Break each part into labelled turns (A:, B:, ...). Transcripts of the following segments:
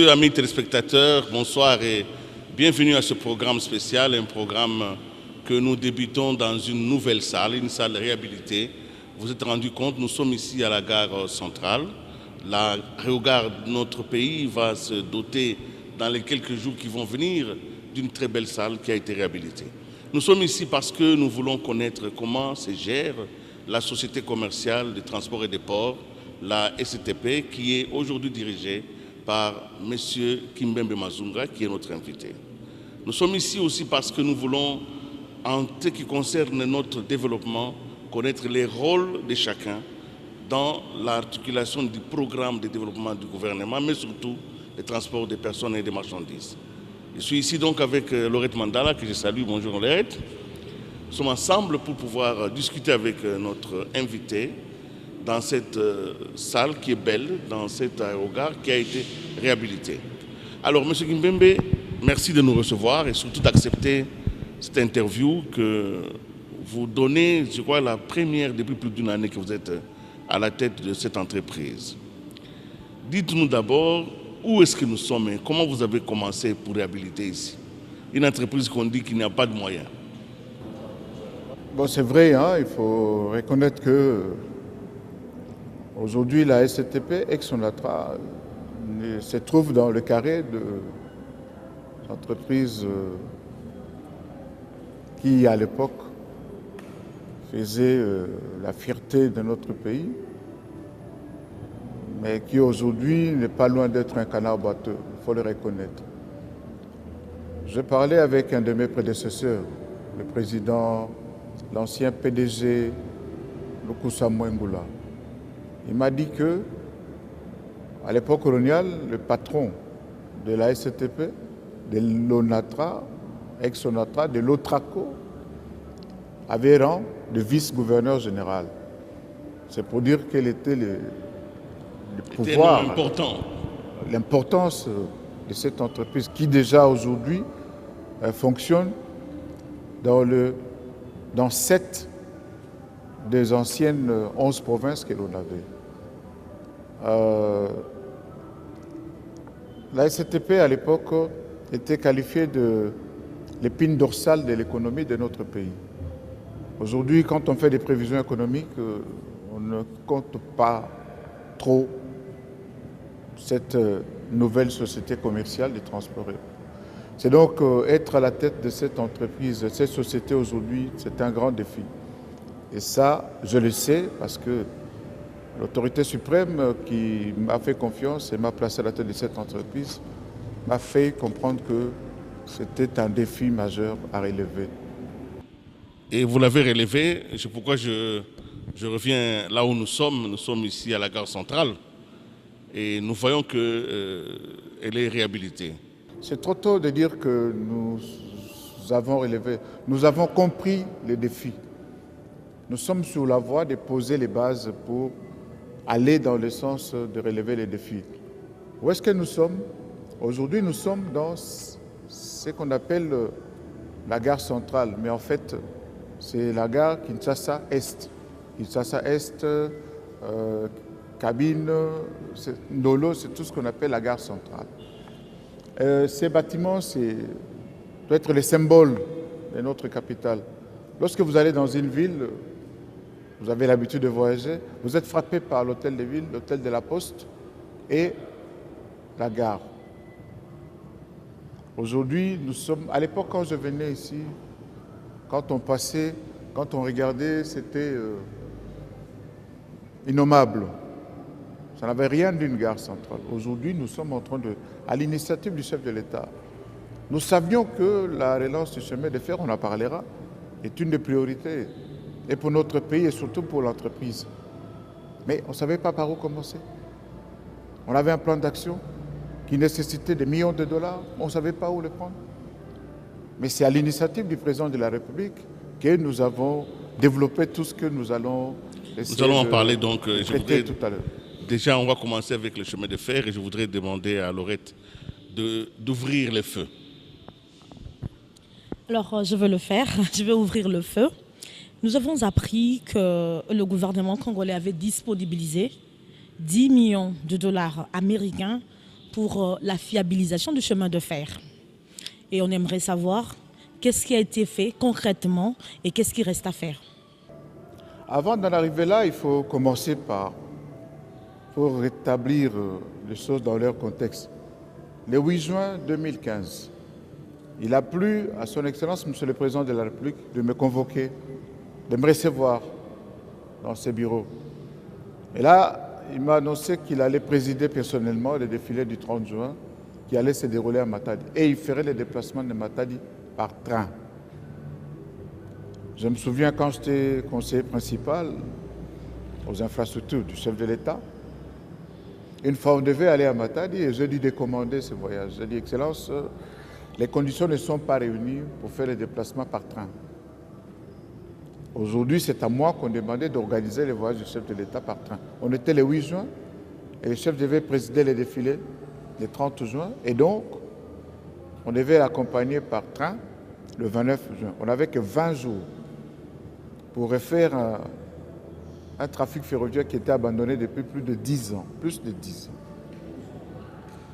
A: Amis téléspectateurs, bonsoir et bienvenue à ce programme spécial, un programme que nous débutons dans une nouvelle salle, une salle réhabilitée. Vous êtes rendu compte, nous sommes ici à la gare centrale. La Réogare de notre pays va se doter dans les quelques jours qui vont venir d'une très belle salle qui a été réhabilitée. Nous sommes ici parce que nous voulons connaître comment se gère la société commerciale des transports et des ports, la STP, qui est aujourd'hui dirigée par M. Kimbembe Mazunga, qui est notre invité. Nous sommes ici aussi parce que nous voulons, en ce qui concerne notre développement, connaître les rôles de chacun dans l'articulation du programme de développement du gouvernement, mais surtout le transport des personnes et des marchandises. Je suis ici donc avec Laurette Mandala, que je salue. Bonjour Laurette. Nous sommes ensemble pour pouvoir discuter avec notre invité dans cette salle qui est belle, dans cette aérogare qui a été réhabilitée. Alors, M. Kimbembe, merci de nous recevoir et surtout d'accepter cette interview que vous donnez, je crois, la première depuis plus d'une année que vous êtes à la tête de cette entreprise. Dites-nous d'abord où est-ce que nous sommes et comment vous avez commencé pour réhabiliter ici. Une entreprise qu'on dit qu'il n'y a pas de moyens.
B: Bon, c'est vrai, hein, il faut reconnaître que aujourd'hui, la STP, ex-Sonatra, se trouve dans le carré de l'entreprise qui, à l'époque, faisait la fierté de notre pays, mais qui aujourd'hui n'est pas loin d'être un canard boiteux, il faut le reconnaître. Je parlais avec un de mes prédécesseurs, le président, l'ancien PDG, Lukusa Mwengula. Il m'a dit que, à l'époque coloniale, le patron de la STP, de l'ONATRA, ex-ONATRA, de l'OTRACO, avait rang de vice-gouverneur général. C'est pour dire quel était le pouvoir, l'importance de cette entreprise qui déjà aujourd'hui fonctionne dans 7 des anciennes 11 provinces que l'on avait. La STP à l'époque était qualifiée de l'épine dorsale de l'économie de notre pays. Aujourd'hui, quand on fait des prévisions économiques, on ne compte pas trop cette nouvelle société commerciale des transports. C'est donc être à la tête de cette entreprise, de cette société aujourd'hui, c'est un grand défi. Et ça, je le sais parce que l'autorité suprême qui m'a fait confiance et m'a placé à la tête de cette entreprise m'a fait comprendre que c'était un défi majeur à relever.
A: Et vous l'avez relevé, c'est pourquoi je reviens là où nous sommes ici à la gare centrale et nous voyons qu'elle est réhabilitée.
B: C'est trop tôt de dire que nous avons relevé, nous avons compris les défis. Nous sommes sur la voie de poser les bases pour aller dans le sens de relever les défis. Où est-ce que nous sommes? Aujourd'hui, nous sommes dans ce qu'on appelle la gare centrale, mais en fait, c'est la gare Kinshasa-Est. Kinshasa-Est, Cabine, Ndolo, c'est tout ce qu'on appelle la gare centrale. Ces bâtiments, doivent être les symboles de notre capitale. Lorsque vous allez dans une ville, vous avez l'habitude de voyager, vous êtes frappé par l'hôtel de ville, l'hôtel de la Poste et la gare. Aujourd'hui, nous sommes... À l'époque, quand je venais ici, quand on passait, quand on regardait, c'était innommable. Ça n'avait rien d'une gare centrale. Aujourd'hui, nous sommes en train de... À l'initiative du chef de l'État, nous savions que la relance du chemin de fer, on en parlera, est une des priorités. Et pour notre pays et surtout pour l'entreprise. Mais on ne savait pas par où commencer. On avait un plan d'action qui nécessitait des millions de dollars, on ne savait pas où le prendre. Mais c'est à l'initiative du président de la République que nous avons développé tout ce que nous allons essayer.
A: Nous allons en parler donc
B: tout à l'heure.
A: Déjà, on va commencer avec le chemin de fer et je voudrais demander à Laurette d'ouvrir le feu.
C: Alors, je vais le faire. Je vais ouvrir le feu. Nous avons appris que le gouvernement congolais avait disponibilisé 10 millions de dollars américains pour la fiabilisation du chemin de fer. Et on aimerait savoir qu'est-ce qui a été fait concrètement et qu'est-ce qui reste à faire.
B: Avant d'en arriver là, il faut commencer pour rétablir les choses dans leur contexte. Le 8 juin 2015, il a plu à son Excellence, Monsieur le Président de la République, de me convoquer, de me recevoir dans ses bureaux. Et là, il m'a annoncé qu'il allait présider personnellement le défilé du 30 juin qui allait se dérouler à Matadi. Et il ferait le déplacement de Matadi par train. Je me souviens quand j'étais conseiller principal aux infrastructures du chef de l'État, une fois on devait aller à Matadi et j'ai dû décommander ce voyage. J'ai dit, Excellence, les conditions ne sont pas réunies pour faire le déplacement par train. Aujourd'hui, c'est à moi qu'on demandait d'organiser le voyage du chef de l'État par train. On était le 8 juin et le chef devait présider le défilé le 30 juin et donc on devait l'accompagner par train le 29 juin. On n'avait que 20 jours pour refaire un trafic ferroviaire qui était abandonné depuis plus de 10 ans. Plus de 10 ans.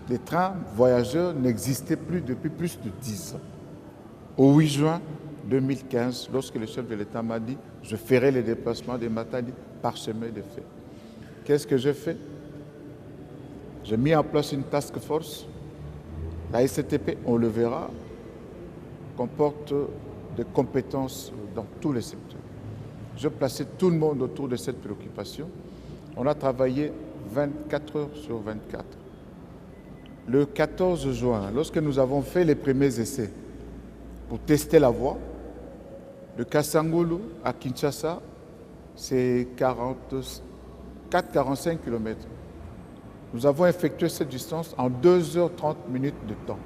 B: Les trains voyageurs n'existaient plus depuis plus de 10 ans. Au 8 juin 2015, lorsque le chef de l'État m'a dit « je ferai les déplacements de Matadi par chemin de fer ». Qu'est-ce que j'ai fait? J'ai mis en place une task force. La STP, on le verra, comporte des compétences dans tous les secteurs. Je plaçais tout le monde autour de cette préoccupation. On a travaillé 24 heures sur 24. Le 14 juin, lorsque nous avons fait les premiers essais pour tester la voie, de Kassangulu à Kinshasa, c'est 44-45 km. Nous avons effectué cette distance en 2h30 minutes de temps.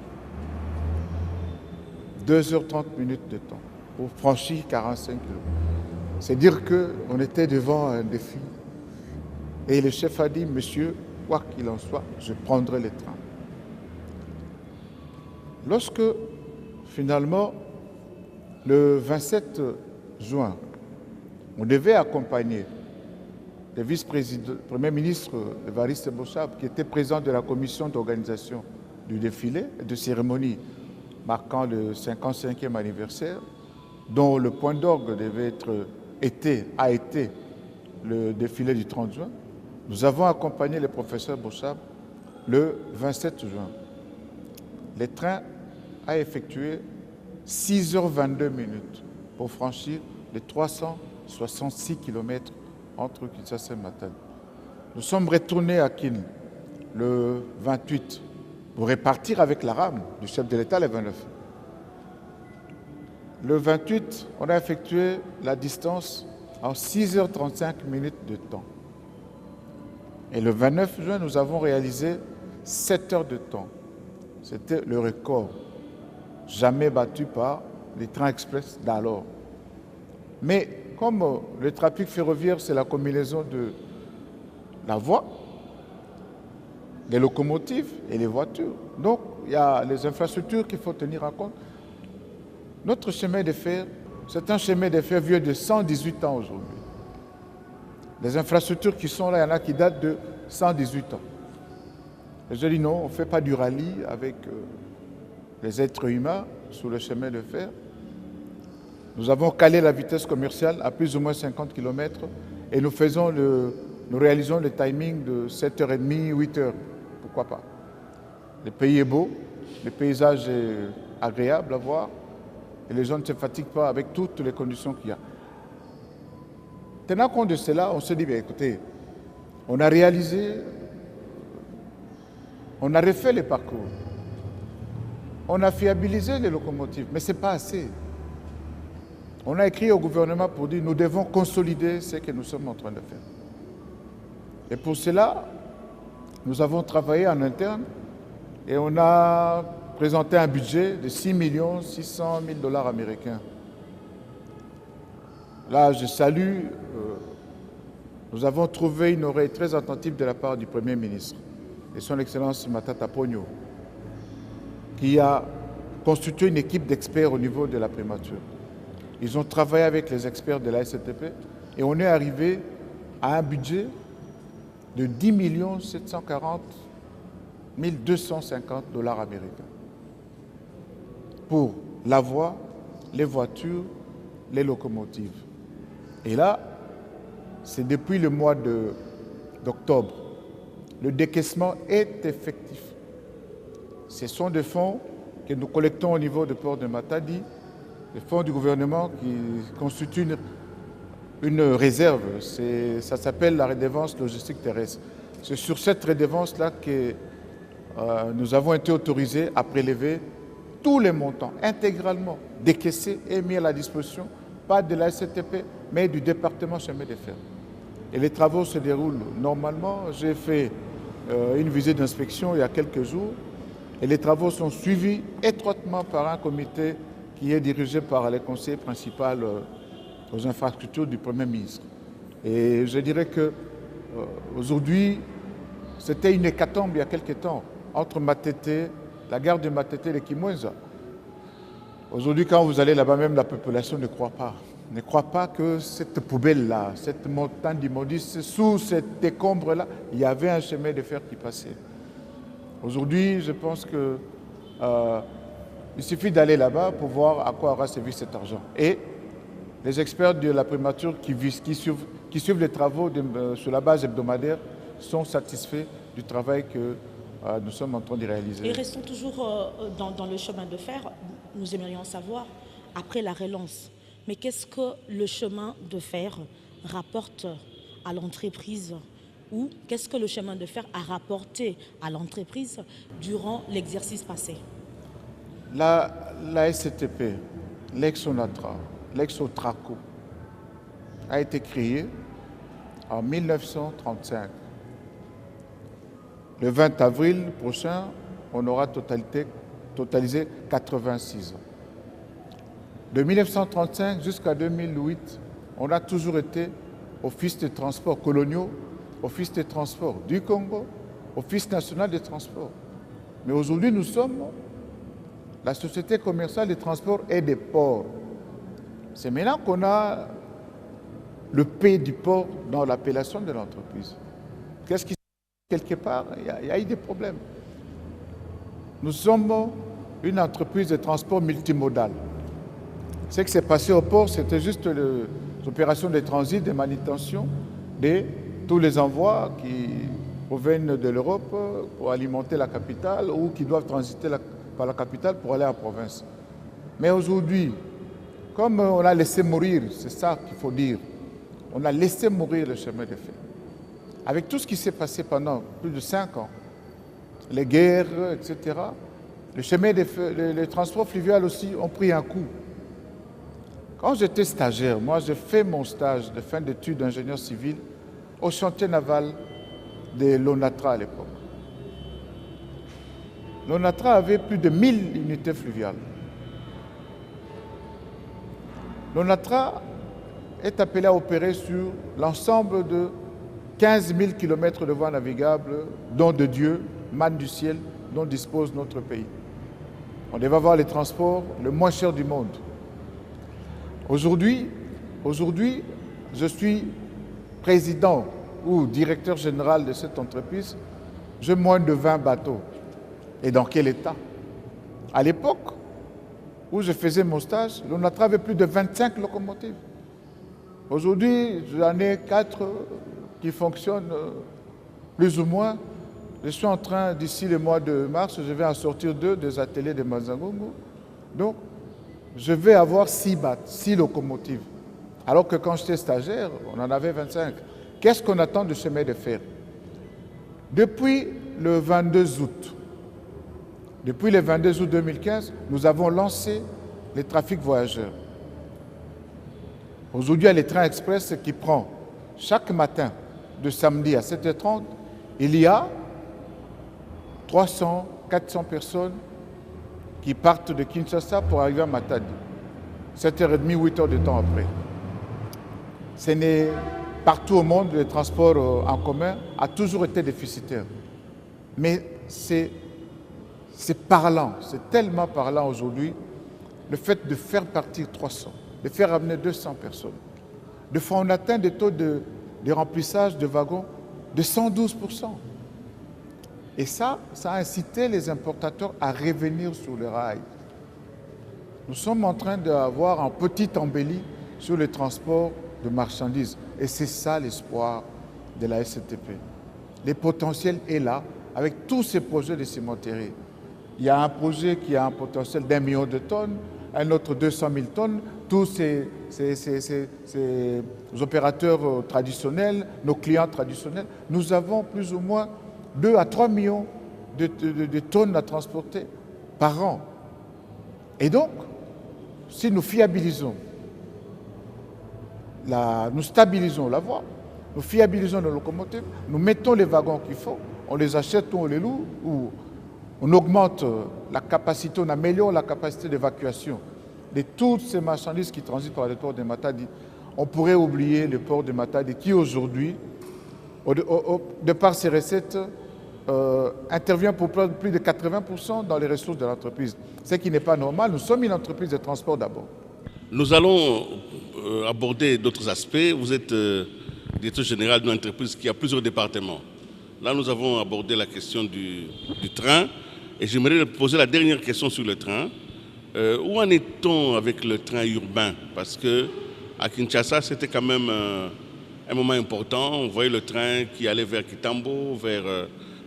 B: 2h30 minutes de temps pour franchir 45 km. C'est dire qu'on était devant un défi. Et le chef a dit, monsieur, quoi qu'il en soit, je prendrai les trains. Lorsque, finalement, le 27 juin, on devait accompagner le vice-premier ministre Évariste Bossab, qui était président de la commission d'organisation du défilé et de cérémonie marquant le 55e anniversaire, dont le point d'orgue a été le défilé du 30 juin. Nous avons accompagné le professeur Bossab le 27 juin. Le train a effectué 6h22 minutes pour franchir les 366 km entre Kinshasa et Matadi. Nous sommes retournés à Kin le 28 pour repartir avec la rame du chef de l'État le 29. Le 28, on a effectué la distance en 6h35 minutes de temps. Et le 29 juin, nous avons réalisé 7 heures de temps. C'était le record jamais battu par les trains express d'alors. Mais comme le trafic ferroviaire, c'est la combinaison de la voie, les locomotives et les voitures. Donc, il y a les infrastructures qu'il faut tenir en compte. Notre chemin de fer, c'est un chemin de fer vieux de 118 ans aujourd'hui. Les infrastructures qui sont là, il y en a qui datent de 118 ans. Et je dis non, on ne fait pas du rallye avec les êtres humains sur le chemin de fer. Nous avons calé la vitesse commerciale à plus ou moins 50 km et nous réalisons le timing de 7h30, 8h. Pourquoi pas? Le pays est beau, le paysage est agréable à voir et les gens ne se fatiguent pas avec toutes les conditions qu'il y a. Tenant compte de cela, on se dit, bien, écoutez, on a refait les parcours, on a fiabilisé les locomotives, mais ce n'est pas assez. On a écrit au gouvernement pour dire nous devons consolider ce que nous sommes en train de faire. Et pour cela, nous avons travaillé en interne et on a présenté un budget de 6 600 000 $ américains. Là, je salue, nous avons trouvé une oreille très attentive de la part du Premier ministre et son Excellence Matata Ponyo, qui a constitué une équipe d'experts au niveau de la primature. Ils ont travaillé avec les experts de la STP et on est arrivé à un budget de 10 740 $1 250 américains pour la voie, les voitures, les locomotives. Et là, c'est depuis le mois d'octobre. Le décaissement est effectif. Ce sont des fonds que nous collectons au niveau du port de Matadi, des fonds du gouvernement qui constituent une réserve. Ça s'appelle la redevance logistique terrestre. C'est sur cette redevance-là que nous avons été autorisés à prélever tous les montants intégralement décaissés et mis à la disposition, pas de la SCTP, mais du département chemin de fer. Et les travaux se déroulent normalement. J'ai fait une visite d'inspection il y a quelques jours et les travaux sont suivis étroitement par un comité qui est dirigé par le conseiller principal aux infrastructures du Premier ministre. Et je dirais que aujourd'hui, c'était une hécatombe il y a quelques temps entre Matete, la gare de Matete et Kimwenza. Aujourd'hui, quand vous allez là-bas, même la population ne croit pas. Ne croit pas que cette poubelle-là, cette montagne d'immondices, sous cet décombre-là, il y avait un chemin de fer qui passait. Aujourd'hui, je pense qu'il suffit d'aller là-bas pour voir à quoi aura servi cet argent. Et les experts de la primature qui suivent les travaux sur la base hebdomadaire sont satisfaits du travail que nous sommes en train de réaliser.
C: Et restons toujours dans le chemin de fer. Nous aimerions savoir, après la relance, mais qu'est-ce que le chemin de fer rapporte à l'entreprise ou qu'est-ce que le chemin de fer a rapporté à l'entreprise durant l'exercice passé?
B: La SCTP, l'ex-Onatra, l'ex-Otraco, a été créée en 1935. Le 20 avril prochain, on aura totalisé 86 ans. De 1935 jusqu'à 2008, on a toujours été Office des transports coloniaux, Office des transports du Congo, Office national des transports. Mais aujourd'hui, nous sommes la Société commerciale des transports et des ports. C'est maintenant qu'on a le P du port dans l'appellation de l'entreprise. Qu'est-ce qui se passe quelque part? Il y a eu des problèmes. Nous sommes une entreprise de transport multimodal. Ce qui s'est passé au port, c'était juste les opérations de transit, de manutention, de tous les envois qui proviennent de l'Europe pour alimenter la capitale ou qui doivent transiter par la capitale pour aller en province. Mais aujourd'hui, comme on a laissé mourir, c'est ça qu'il faut dire, on a laissé mourir le chemin de fer. Avec tout ce qui s'est passé pendant plus de 5 ans, les guerres, etc., le chemin de fer, les transports fluviaux aussi ont pris un coup. Quand j'étais stagiaire, moi j'ai fait mon stage de fin d'études d'ingénieur civil au chantier naval de l'ONATRA à l'époque. L'ONATRA avait plus de 1000 unités fluviales. L'ONATRA est appelé à opérer sur l'ensemble de 15 000 km de voies navigables, dont de Dieu, manne du ciel, dont dispose notre pays. On devait avoir les transports le moins cher du monde. Aujourd'hui, je suis président ou directeur général de cette entreprise. J'ai moins de 20 bateaux. Et dans quel état? À l'époque où je faisais mon stage, on a travaillé plus de 25 locomotives. Aujourd'hui, j'en ai 4 qui fonctionnent plus ou moins. Je suis en train, d'ici le mois de mars, je vais en sortir 2 des ateliers de Mazangongo. Donc, je vais avoir 6 locomotives. Alors que quand j'étais stagiaire, on en avait 25. Qu'est-ce qu'on attend du chemin de fer? Depuis le 22 août 2015, nous avons lancé les trafics voyageurs. Aujourd'hui, il y a les trains express qui prennent chaque matin, de samedi à 7h30, il y a 300, 400 personnes qui partent de Kinshasa pour arriver à Matadi. 7h30, 8h de temps après. Ce n'est partout au monde, le transport en commun a toujours été déficitaire. Mais c'est parlant, c'est tellement parlant aujourd'hui, le fait de faire partir 300, de faire amener 200 personnes. De fois, on atteint des taux de remplissage de wagons de 112%. Et ça a incité les importateurs à revenir sur le rail. Nous sommes en train d'avoir un petit embellie sur le transport de marchandises. Et c'est ça l'espoir de la SCTP. Le potentiel est là, avec tous ces projets de cimenterie. Il y a un projet qui a un potentiel d'1 million de tonnes, un autre 200 000 tonnes. Tous ces opérateurs traditionnels, nos clients traditionnels, nous avons plus ou moins 2 à 3 millions de tonnes à transporter par an. Et donc, si nous fiabilisons, nous stabilisons la voie, nous fiabilisons nos locomotives, nous mettons les wagons qu'il faut, on les achète ou on les loue, ou on augmente la capacité, on améliore la capacité d'évacuation de toutes ces marchandises qui transitent par le port de Matadi. On pourrait oublier le port de Matadi qui aujourd'hui, de par ses recettes, intervient pour plus de 80% dans les ressources de l'entreprise. Ce qui n'est pas normal. Nous sommes une entreprise de transport d'abord.
A: Nous allons aborder d'autres aspects. Vous êtes directeur général d'une entreprise qui a plusieurs départements. Là, nous avons abordé la question du train. Et j'aimerais poser la dernière question sur le train. Où en est-on avec le train urbain? Parce qu'à Kinshasa, c'était quand même un moment important. On voyait le train qui allait vers Kitambo, vers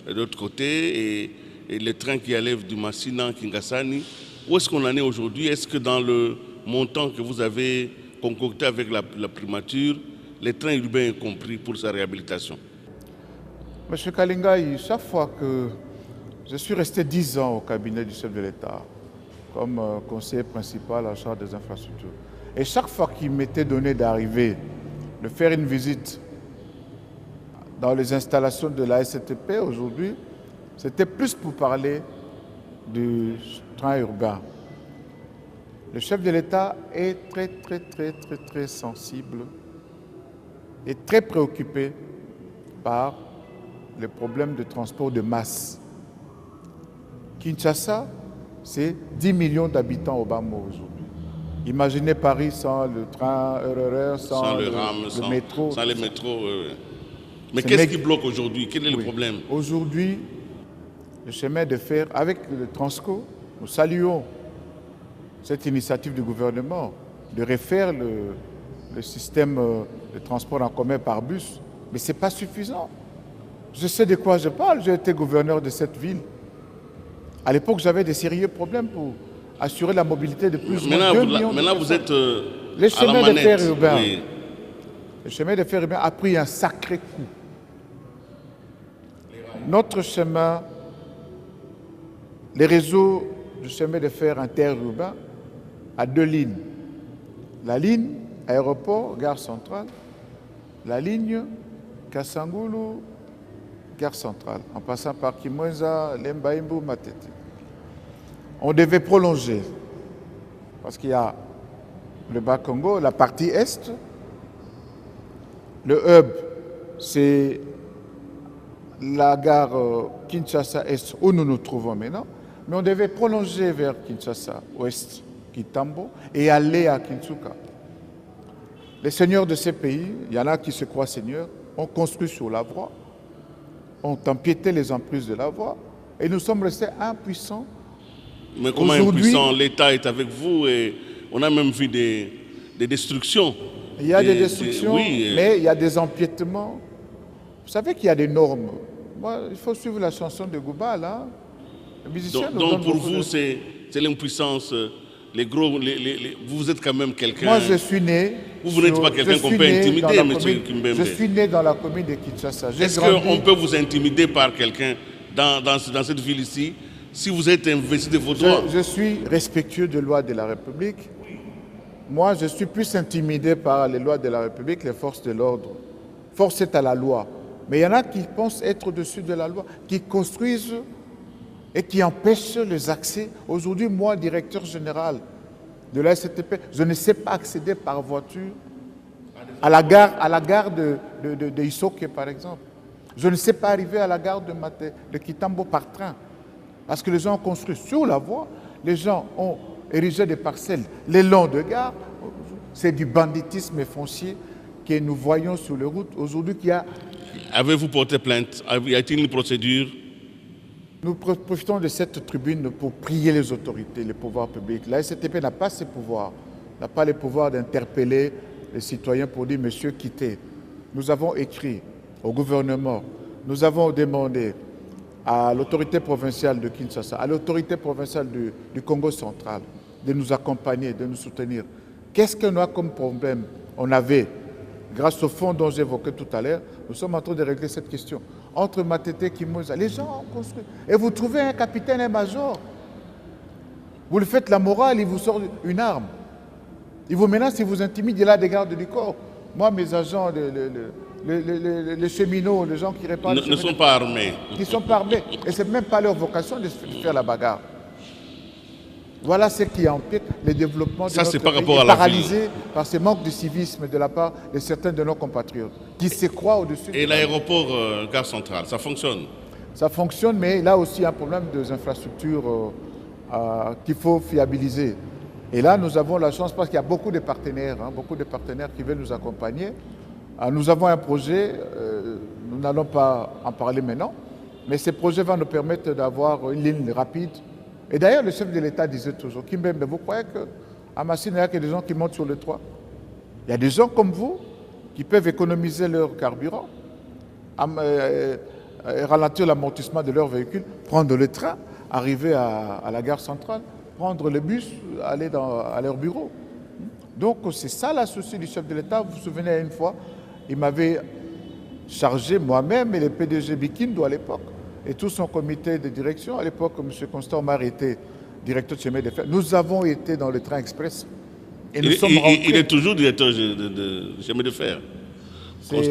A: l'autre côté, et le train qui allait du Massina, Kingasani. Où est-ce qu'on en est aujourd'hui? Est-ce que dans le montant que vous avez concocté avec la primature, les trains urbains est compris pour sa réhabilitation?
B: Monsieur Kalingai, chaque fois que je suis resté 10 ans au cabinet du chef de l'État comme conseiller principal en charge des infrastructures, et chaque fois qu'il m'était donné d'arriver, de faire une visite dans les installations de la SCTP aujourd'hui, c'était plus pour parler du train urbain. Le chef de l'État est très sensible et très préoccupé par les problèmes de transport de masse. Kinshasa, c'est 10 millions d'habitants au bas mot aujourd'hui. Imaginez Paris sans le train RER, sans le métro.
A: Sans les métros. Mais qu'est-ce qui bloque aujourd'hui? Quel est le problème?
B: Aujourd'hui, le chemin de fer, avec le Transco, nous saluons cette initiative du gouvernement de refaire le système de transport en commun par bus. Mais ce n'est pas suffisant. Je sais de quoi je parle, j'ai été gouverneur de cette ville. À l'époque, j'avais des sérieux problèmes pour assurer la mobilité de plus ou moins 2 millions de personnes.
A: Maintenant, vous êtes
B: le chemin de fer urbain. Oui. Le chemin de fer urbain a pris un sacré coup. Notre chemin, les réseaux du chemin de fer interurbain a 2 lignes. La ligne aéroport, gare centrale, la ligne Kassangoulou, gare centrale, en passant par Kimwenza, Lembaïmbou, Matete. On devait prolonger, parce qu'il y a le Bas-Congo, la partie est. Le hub, c'est la gare Kinshasa-Est, où nous nous trouvons maintenant. Mais on devait prolonger vers Kinshasa-Ouest, Kitambo, et aller à Kinshasa. Les seigneurs de ces pays, il y en a qui se croient seigneurs, ont construit sur la voie, ont empiété les emprises de la voie, et nous sommes restés impuissants.
A: Mais comment impuissant? L'État est avec vous et on a même vu des destructions.
B: Il y a des destructions, mais il y a des empiétements. Vous savez qu'il y a des normes. Moi, il faut suivre la chanson de Gouba, là.
A: Donc pour vous, c'est l'impuissance. Vous êtes quand même quelqu'un...
B: Moi, je suis né...
A: Vous n'êtes pas quelqu'un qu'on peut intimider, M. Kimbembe.
B: Je suis né dans la commune de Kinshasa.
A: Est-ce qu'on peut vous intimider par quelqu'un dans cette ville ici, si vous êtes investi de vos droits?
B: Je suis respectueux des lois de la République. Moi, je suis plus intimidé par les lois de la République, les forces de l'ordre. Force est à la loi. Mais il y en a qui pensent être au-dessus de la loi, qui construisent et qui empêchent les accès. Aujourd'hui, moi, directeur général de la SCTP, je ne sais pas accéder par voiture à la gare de Isoke, par exemple. Je ne sais pas arriver à la gare de Kitambo par train. Parce que les gens ont construit sur la voie, les gens ont érigé des parcelles le long de gare. C'est du banditisme foncier que nous voyons sur les routes aujourd'hui qui a...
A: Avez-vous porté plainte? Y a-t-il une procédure?
B: Nous profitons de cette tribune pour prier les autorités, les pouvoirs publics. La SCTP n'a pas ces pouvoirs, n'a pas les pouvoirs d'interpeller les citoyens pour dire « Monsieur, quittez ». Nous avons écrit au gouvernement, nous avons demandé à l'autorité provinciale de Kinshasa, à l'autorité provinciale du Congo central, de nous accompagner, de nous soutenir. Qu'est-ce qu'on a comme problème? On avait, grâce au fonds dont j'évoquais tout à l'heure, nous sommes en train de régler cette question. Entre Matete et Kimouza, les gens ont construit. Et vous trouvez un capitaine, un major. Vous lui faites la morale, il vous sort une arme. Il vous menace, il vous intimide, il a des gardes du corps. Moi, mes agents, les cheminots, les gens qui réparent...
A: Ne sont pas armés.
B: Qui ne sont pas armés. Et ce n'est même pas leur vocation de faire la bagarre. Voilà ce qui empêche le développement de notre pays, paralysé par ce manque de civisme de la part de certains de nos compatriotes qui se croient au-dessus.
A: Et l'aéroport Gare Centrale, ça fonctionne? Ça
B: fonctionne, mais là aussi, il y a un problème des infrastructures qu'il faut fiabiliser. Et là, nous avons la chance parce qu'il y a beaucoup de partenaires qui veulent nous accompagner. Nous avons un projet, nous n'allons pas en parler maintenant, mais ce projet va nous permettre d'avoir une ligne rapide. Et d'ailleurs, le chef de l'État disait toujours, Kimbembe, vous croyez qu'à Massina, il n'y a que des gens qui montent sur le toit? Il y a des gens comme vous qui peuvent économiser leur carburant, ralentir l'amortissement de leur véhicule, prendre le train, arriver à la gare centrale, prendre le bus, aller à leur bureau. Donc c'est ça la souci du chef de l'État. Vous vous souvenez, une fois, il m'avait chargé moi-même et le PDG Bikindo à l'époque, et tout son comité de direction. À l'époque, M. Constant Omar était directeur de chemin de fer. Nous avons été dans le train express.
A: Et nous sommes rentrés. Il est toujours directeur de chemin de fer.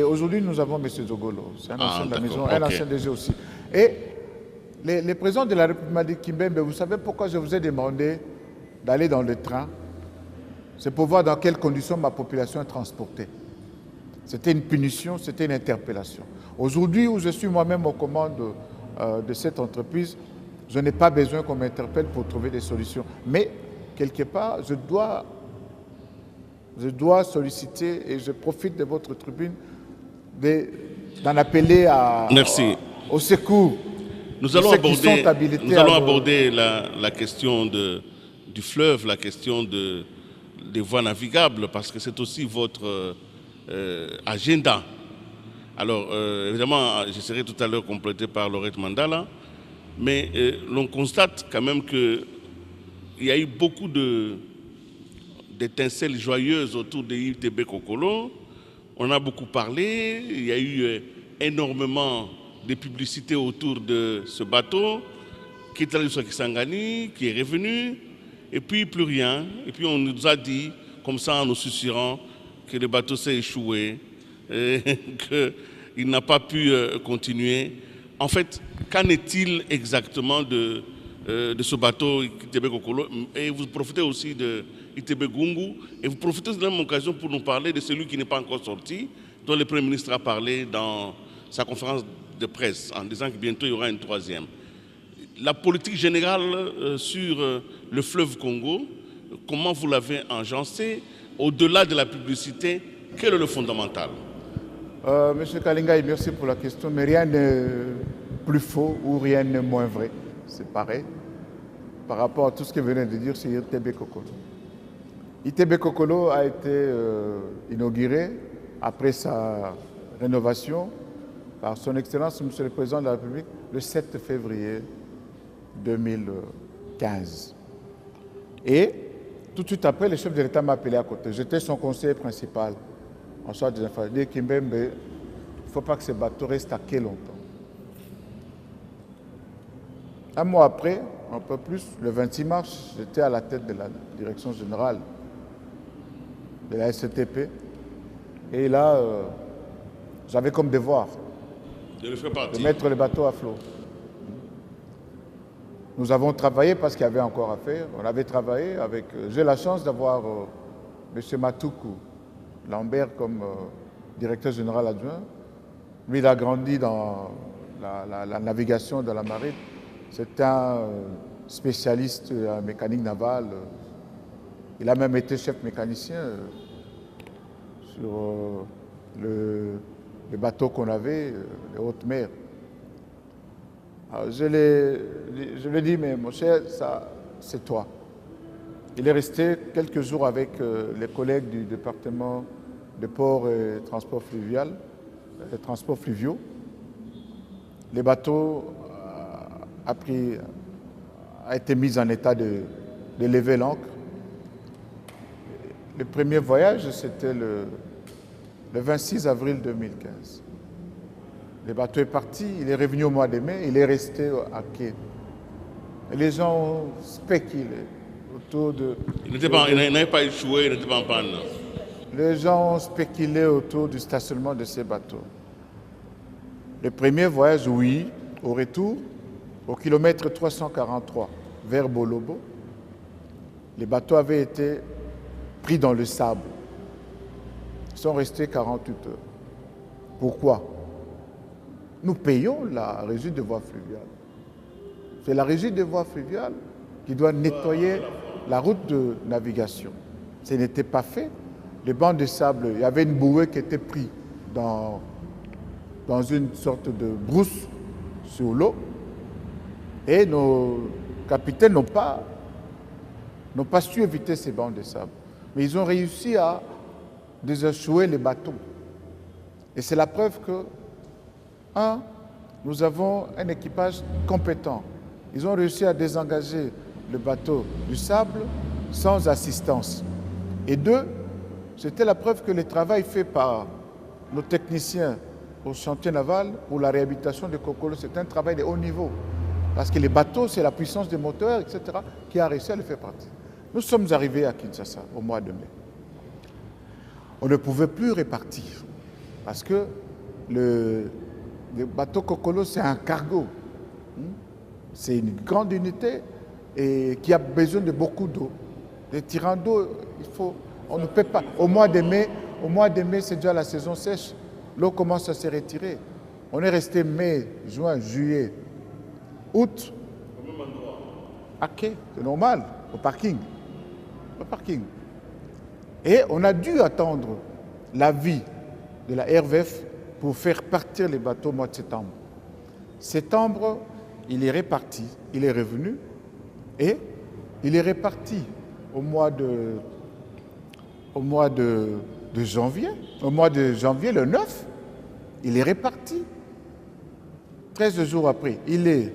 B: Aujourd'hui, nous avons M. Zogolo. C'est un ancien de la maison, un ancien DG aussi. Et les présidents de la République m'ont dit, Kimbembe, vous savez pourquoi je vous ai demandé d'aller dans le train? C'est pour voir dans quelles conditions ma population est transportée. C'était une punition, c'était une interpellation. Aujourd'hui, où je suis moi-même aux commandes de cette entreprise, je n'ai pas besoin qu'on m'interpelle pour trouver des solutions. Mais, quelque part, je dois solliciter, et je profite de votre tribune, d'en appeler au secours.
A: Nous allons aborder la question du fleuve, la question des voies navigables, parce que c'est aussi votre agenda. Alors, évidemment, je serai tout à l'heure complété par Laurette Mandala, mais l'on constate quand même qu'il y a eu beaucoup d'étincelles joyeuses autour de ITB Kokolo. On a beaucoup parlé, il y a eu énormément de publicité autour de ce bateau, qui est allé sur Kisangani, qui est revenu, et puis plus rien. Et puis on nous a dit, comme ça en nous susurrant, que le bateau s'est échoué, qu'il n'a pas pu continuer. En fait, qu'en est-il exactement de ce bateau ITB Kokolo? Et vous profitez aussi de ITB Gungu, et vous profitez de la même occasion pour nous parler de celui qui n'est pas encore sorti, dont le Premier ministre a parlé dans sa conférence de presse, en disant que bientôt il y aura une troisième. La politique générale sur le fleuve Congo, comment vous l'avez enjancée? Au-delà de la publicité, quel est le fondamental?
B: Monsieur Kalinga, merci pour la question, mais rien n'est plus faux ou rien n'est moins vrai. C'est pareil par rapport à tout ce que vous venez de dire sur ITB Kokolo. ITB Kokolo a été inauguré après sa rénovation par son Excellence, Monsieur le Président de la République, le 7 février 2015. Et tout de suite après, le chef de l'État m'a appelé à côté. J'étais son conseiller principal en charge des infrastructures. Il dit, Kimbembe, il ne faut pas que ce bateau reste à quai longtemps. Un mois après, un peu plus, le 26 mars, j'étais à la tête de la direction générale de la SCTP. Et là, j'avais comme devoir de mettre le bateau à flot. Nous avons travaillé parce qu'il y avait encore à faire. On avait travaillé avec... J'ai la chance d'avoir M. Matuku Lambert comme directeur général adjoint. Lui, il a grandi dans la navigation de la marine. C'est un spécialiste en mécanique navale. Il a même été chef mécanicien sur le bateau qu'on avait, les hautes mers. Alors, je lui ai dit, mais mon cher, ça, c'est toi. Il est resté quelques jours avec les collègues du département de port et transport fluvial, transports fluviaux. Les bateaux a été mis en état de lever l'ancre. Le premier voyage, c'était le 26 avril 2015. Le bateau est parti, il est revenu au mois de mai, il est resté à quai. Et les gens ont spéculé autour de...
A: Il n'avait pas échoué, il n'était pas en panne.
B: Les gens ont spéculé autour du stationnement de ces bateaux. Le premier voyage, oui, au retour, au kilomètre 343 vers Bolobo, les bateaux avaient été pris dans le sable. Ils sont restés 48 heures. Pourquoi? Nous payons la régie des voies fluviales. C'est la régie des voies fluviales qui doit nettoyer la route de navigation. Ce n'était pas fait. Les bancs de sable, il y avait une bouée qui était prise dans une sorte de brousse sur l'eau. Et nos capitaines n'ont pas su éviter ces bancs de sable. Mais ils ont réussi à déséchouer les bateaux. Et c'est la preuve que, nous avons un équipage compétent. Ils ont réussi à désengager le bateau du sable sans assistance. Et deux, c'était la preuve que le travail fait par nos techniciens au chantier naval pour la réhabilitation de Kokolo, c'est un travail de haut niveau. Parce que les bateaux, c'est la puissance des moteurs, etc., qui a réussi à le faire partir. Nous sommes arrivés à Kinshasa au mois de mai. On ne pouvait plus répartir parce que le bateau Kokolo, c'est un cargo. C'est une grande unité et qui a besoin de beaucoup d'eau. Les tirants d'eau, on ne peut pas. Au mois de mai, c'est déjà la saison sèche. L'eau commence à se retirer. On est resté mai, juin, juillet, août. À quai, c'est normal, au parking. Et on a dû attendre l'avis de la RVF pour faire partir les bateaux au mois de septembre. Septembre, il est reparti, il est revenu et il est reparti au mois de janvier. Au mois de janvier, le 9, il est reparti. 13 jours après, il est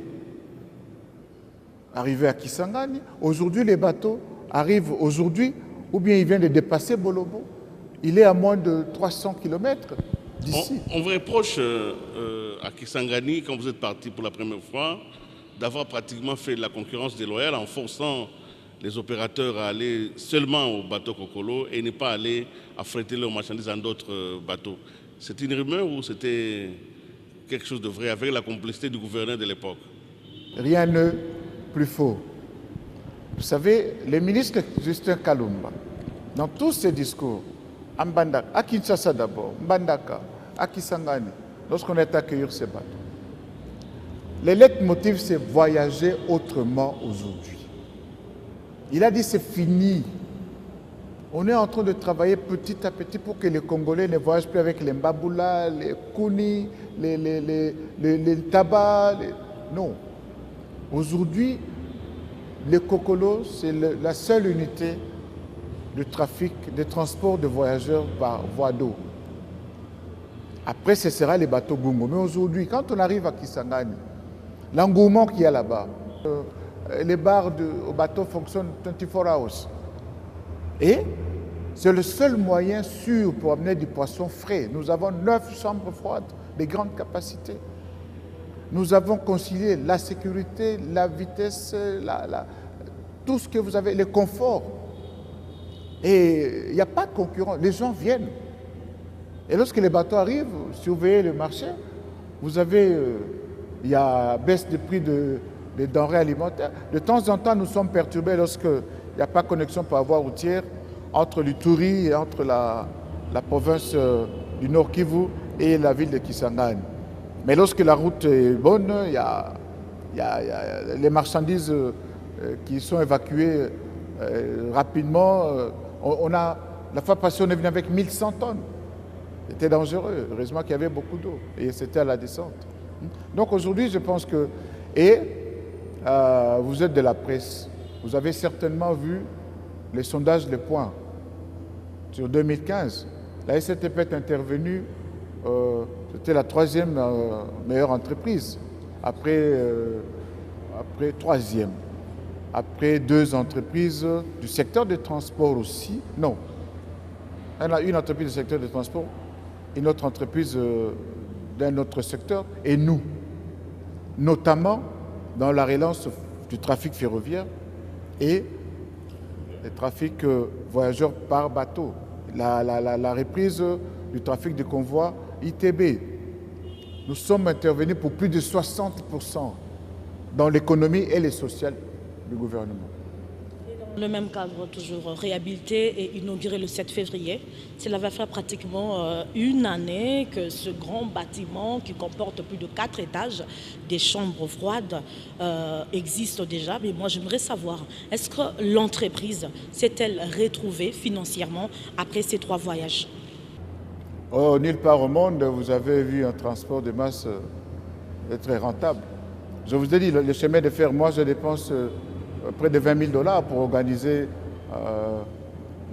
B: arrivé à Kisangani. Aujourd'hui, les bateaux arrivent aujourd'hui, ou bien il vient de dépasser Bolobo. Il est à moins de 300 km d'ici.
A: On vous reproche à Kisangani, quand vous êtes parti pour la première fois, d'avoir pratiquement fait de la concurrence déloyale en forçant les opérateurs à aller seulement au bateau Kokolo et ne pas aller affréter leurs marchandises dans d'autres bateaux. C'est une rumeur ou c'était quelque chose de vrai avec la complicité du gouverneur de l'époque?
B: Rien n'est plus faux. Vous savez, le ministre Justin Kalumba, dans tous ses discours, à Mbandaka, à Kinshasa d'abord, Mbandaka, à Kisangani, lorsqu'on est accueilli ces bateaux, le leitmotiv, c'est voyager autrement aujourd'hui. Il a dit c'est fini. On est en train de travailler petit à petit pour que les Congolais ne voyagent plus avec les Mbaboula, les Kouni, les Taba. Non. Aujourd'hui, le Kokolo, c'est la seule unité de trafic, de transport de voyageurs par voie d'eau. Après, ce sera les bateaux Gungo. Mais aujourd'hui, quand on arrive à Kisangani, l'engouement qu'il y a là-bas, les bars au bateau fonctionnent 24 hours. Et c'est le seul moyen sûr pour amener du poisson frais. Nous avons 9 chambres froides de grande capacité. Nous avons concilié la sécurité, la vitesse, tout ce que vous avez, le confort. Et il n'y a pas de concurrent. Les gens viennent. Et lorsque les bateaux arrivent, surveillez le marché, vous avez, il y a baisse de prix des denrées alimentaires. De temps en temps, nous sommes perturbés lorsqu'il n'y a pas de connexion par voie routière entre l'Ituri et entre la province du Nord Kivu et la ville de Kisangani. Mais lorsque la route est bonne, il y a les marchandises qui sont évacuées rapidement. La fois passée, on est venu avec 1100 tonnes. C'était dangereux. Heureusement qu'il y avait beaucoup d'eau et c'était à la descente. Donc aujourd'hui, je pense que Et vous êtes de la presse. Vous avez certainement vu les sondages Le Point sur 2015. La SCTP est intervenue, c'était la troisième meilleure entreprise, après troisième. Après deux entreprises du secteur des transports aussi. Non, elle a une entreprise du secteur des transports, une autre entreprise d'un autre secteur, et nous, notamment dans la relance du trafic ferroviaire et le trafic voyageurs par bateau, la reprise du trafic de convois ITB. Nous sommes intervenus pour plus de 60% dans l'économie et les sociales du gouvernement.
C: Dans le même cadre, toujours réhabilité et inauguré le 7 février. Cela va faire pratiquement une année que ce grand bâtiment qui comporte plus de 4 étages, des chambres froides, existe déjà. Mais moi, j'aimerais savoir, est-ce que l'entreprise s'est-elle retrouvée financièrement après ces 3 voyages?
B: Oh, nulle part au monde, vous avez vu un transport de masse très rentable. Je vous ai dit, le chemin de fer, moi, je dépense près de 20 000 $ pour organiser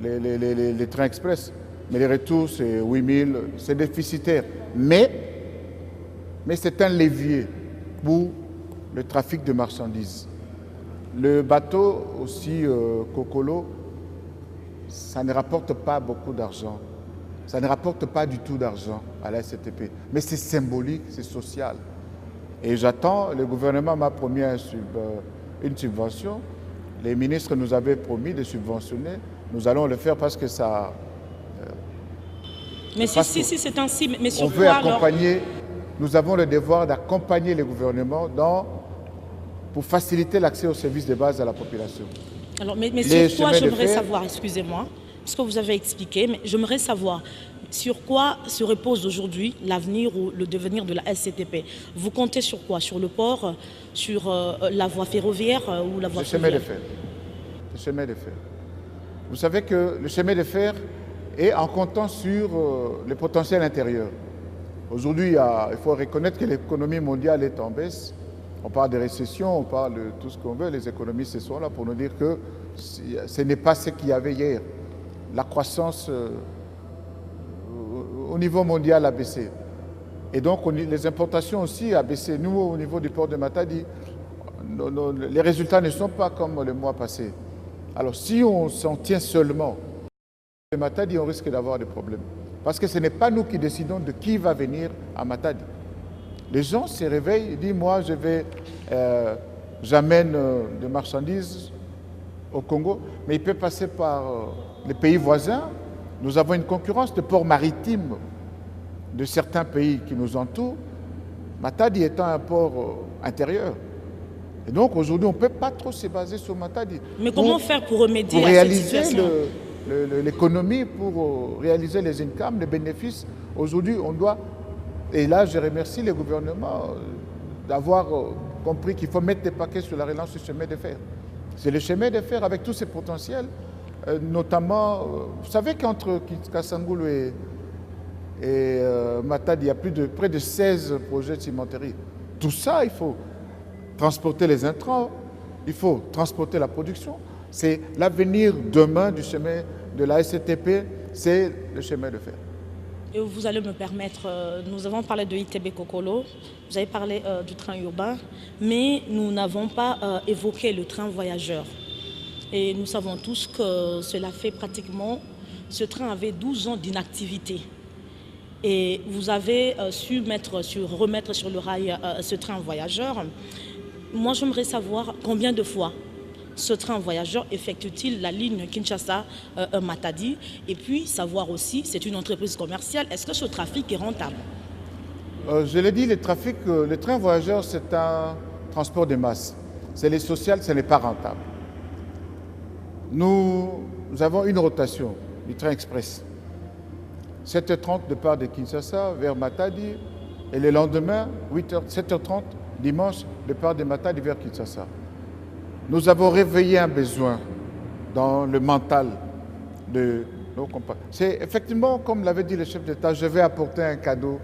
B: les trains express. Mais les retours, c'est 8 000, c'est déficitaire. Mais c'est un levier pour le trafic de marchandises. Le bateau aussi, Kokolo, ça ne rapporte pas beaucoup d'argent. Ça ne rapporte pas du tout d'argent à la SCTP. Mais c'est symbolique, c'est social. Et j'attends, le gouvernement m'a promis une subvention. Les ministres nous avaient promis de subventionner. Nous allons le faire parce que ça...
C: Mais si c'est ainsi, mais sur
B: on veut
C: quoi
B: accompagner,
C: alors?
B: nous avons le devoir d'accompagner le gouvernement pour faciliter l'accès aux services de base à la population.
C: Alors, mais sur quoi j'aimerais savoir, excusez-moi, parce que vous avez expliqué, mais j'aimerais savoir sur quoi se repose aujourd'hui l'avenir ou le devenir de la SCTP. Vous comptez sur quoi? Sur le port, sur la voie ferroviaire ou la voie fluviale?
B: Le chemin de fer. Vous savez que le chemin de fer est en comptant sur le potentiel intérieur. Aujourd'hui, il faut reconnaître que l'économie mondiale est en baisse. On parle de récession, on parle de tout ce qu'on veut. Les économistes sont là pour nous dire que ce n'est pas ce qu'il y avait hier. La croissance au niveau mondial a baissé. Et donc, les importations aussi a baissé. Nous, au niveau du port de Matadi, les résultats ne sont pas comme le mois passé. Alors, si on s'en tient seulement à Matadi, on risque d'avoir des problèmes. Parce que ce n'est pas nous qui décidons de qui va venir à Matadi. Les gens se réveillent et disent, moi, j'amène des marchandises au Congo, mais il peut passer par les pays voisins. Nous avons une concurrence de ports maritimes de certains pays qui nous entourent, Matadi étant un port intérieur. Et donc aujourd'hui, on ne peut pas trop se baser sur Matadi.
C: Mais comment faire pour remédier à cette situation?
B: L'économie, pour réaliser les incomes, les bénéfices, aujourd'hui, on doit... Et là, je remercie le gouvernement d'avoir compris qu'il faut mettre des paquets sur la relance du chemin de fer. C'est le chemin de fer avec tous ses potentiels, notamment, vous savez qu'entre Kassangoulou et Matadi, il y a près de 16 projets de cimenterie. Tout ça, il faut transporter les intrants, il faut transporter la production. C'est l'avenir demain du chemin de la SCTP, c'est le chemin de fer.
C: Et vous allez me permettre, nous avons parlé de ITB Kokolo, vous avez parlé du train urbain, mais nous n'avons pas évoqué le train voyageur. Et nous savons tous que cela fait pratiquement, ce train avait 12 ans d'inactivité. Et vous avez su remettre sur le rail ce train voyageur. Moi, j'aimerais savoir combien de fois ce train voyageur effectue-t-il la ligne Kinshasa-Matadi, et puis savoir aussi, c'est une entreprise commerciale, est-ce que ce trafic est rentable?
B: Je l'ai dit, le train voyageur, c'est un transport de masse. C'est les social, ce n'est pas rentable. Nous avons une rotation du train express. 7h30 départ de Kinshasa vers Matadi, et le lendemain, 7h30, dimanche, départ de Matadi vers Kinshasa. Nous avons réveillé un besoin dans le mental de nos compagnons. C'est effectivement, comme l'avait dit le chef d'État, je vais apporter un cadeau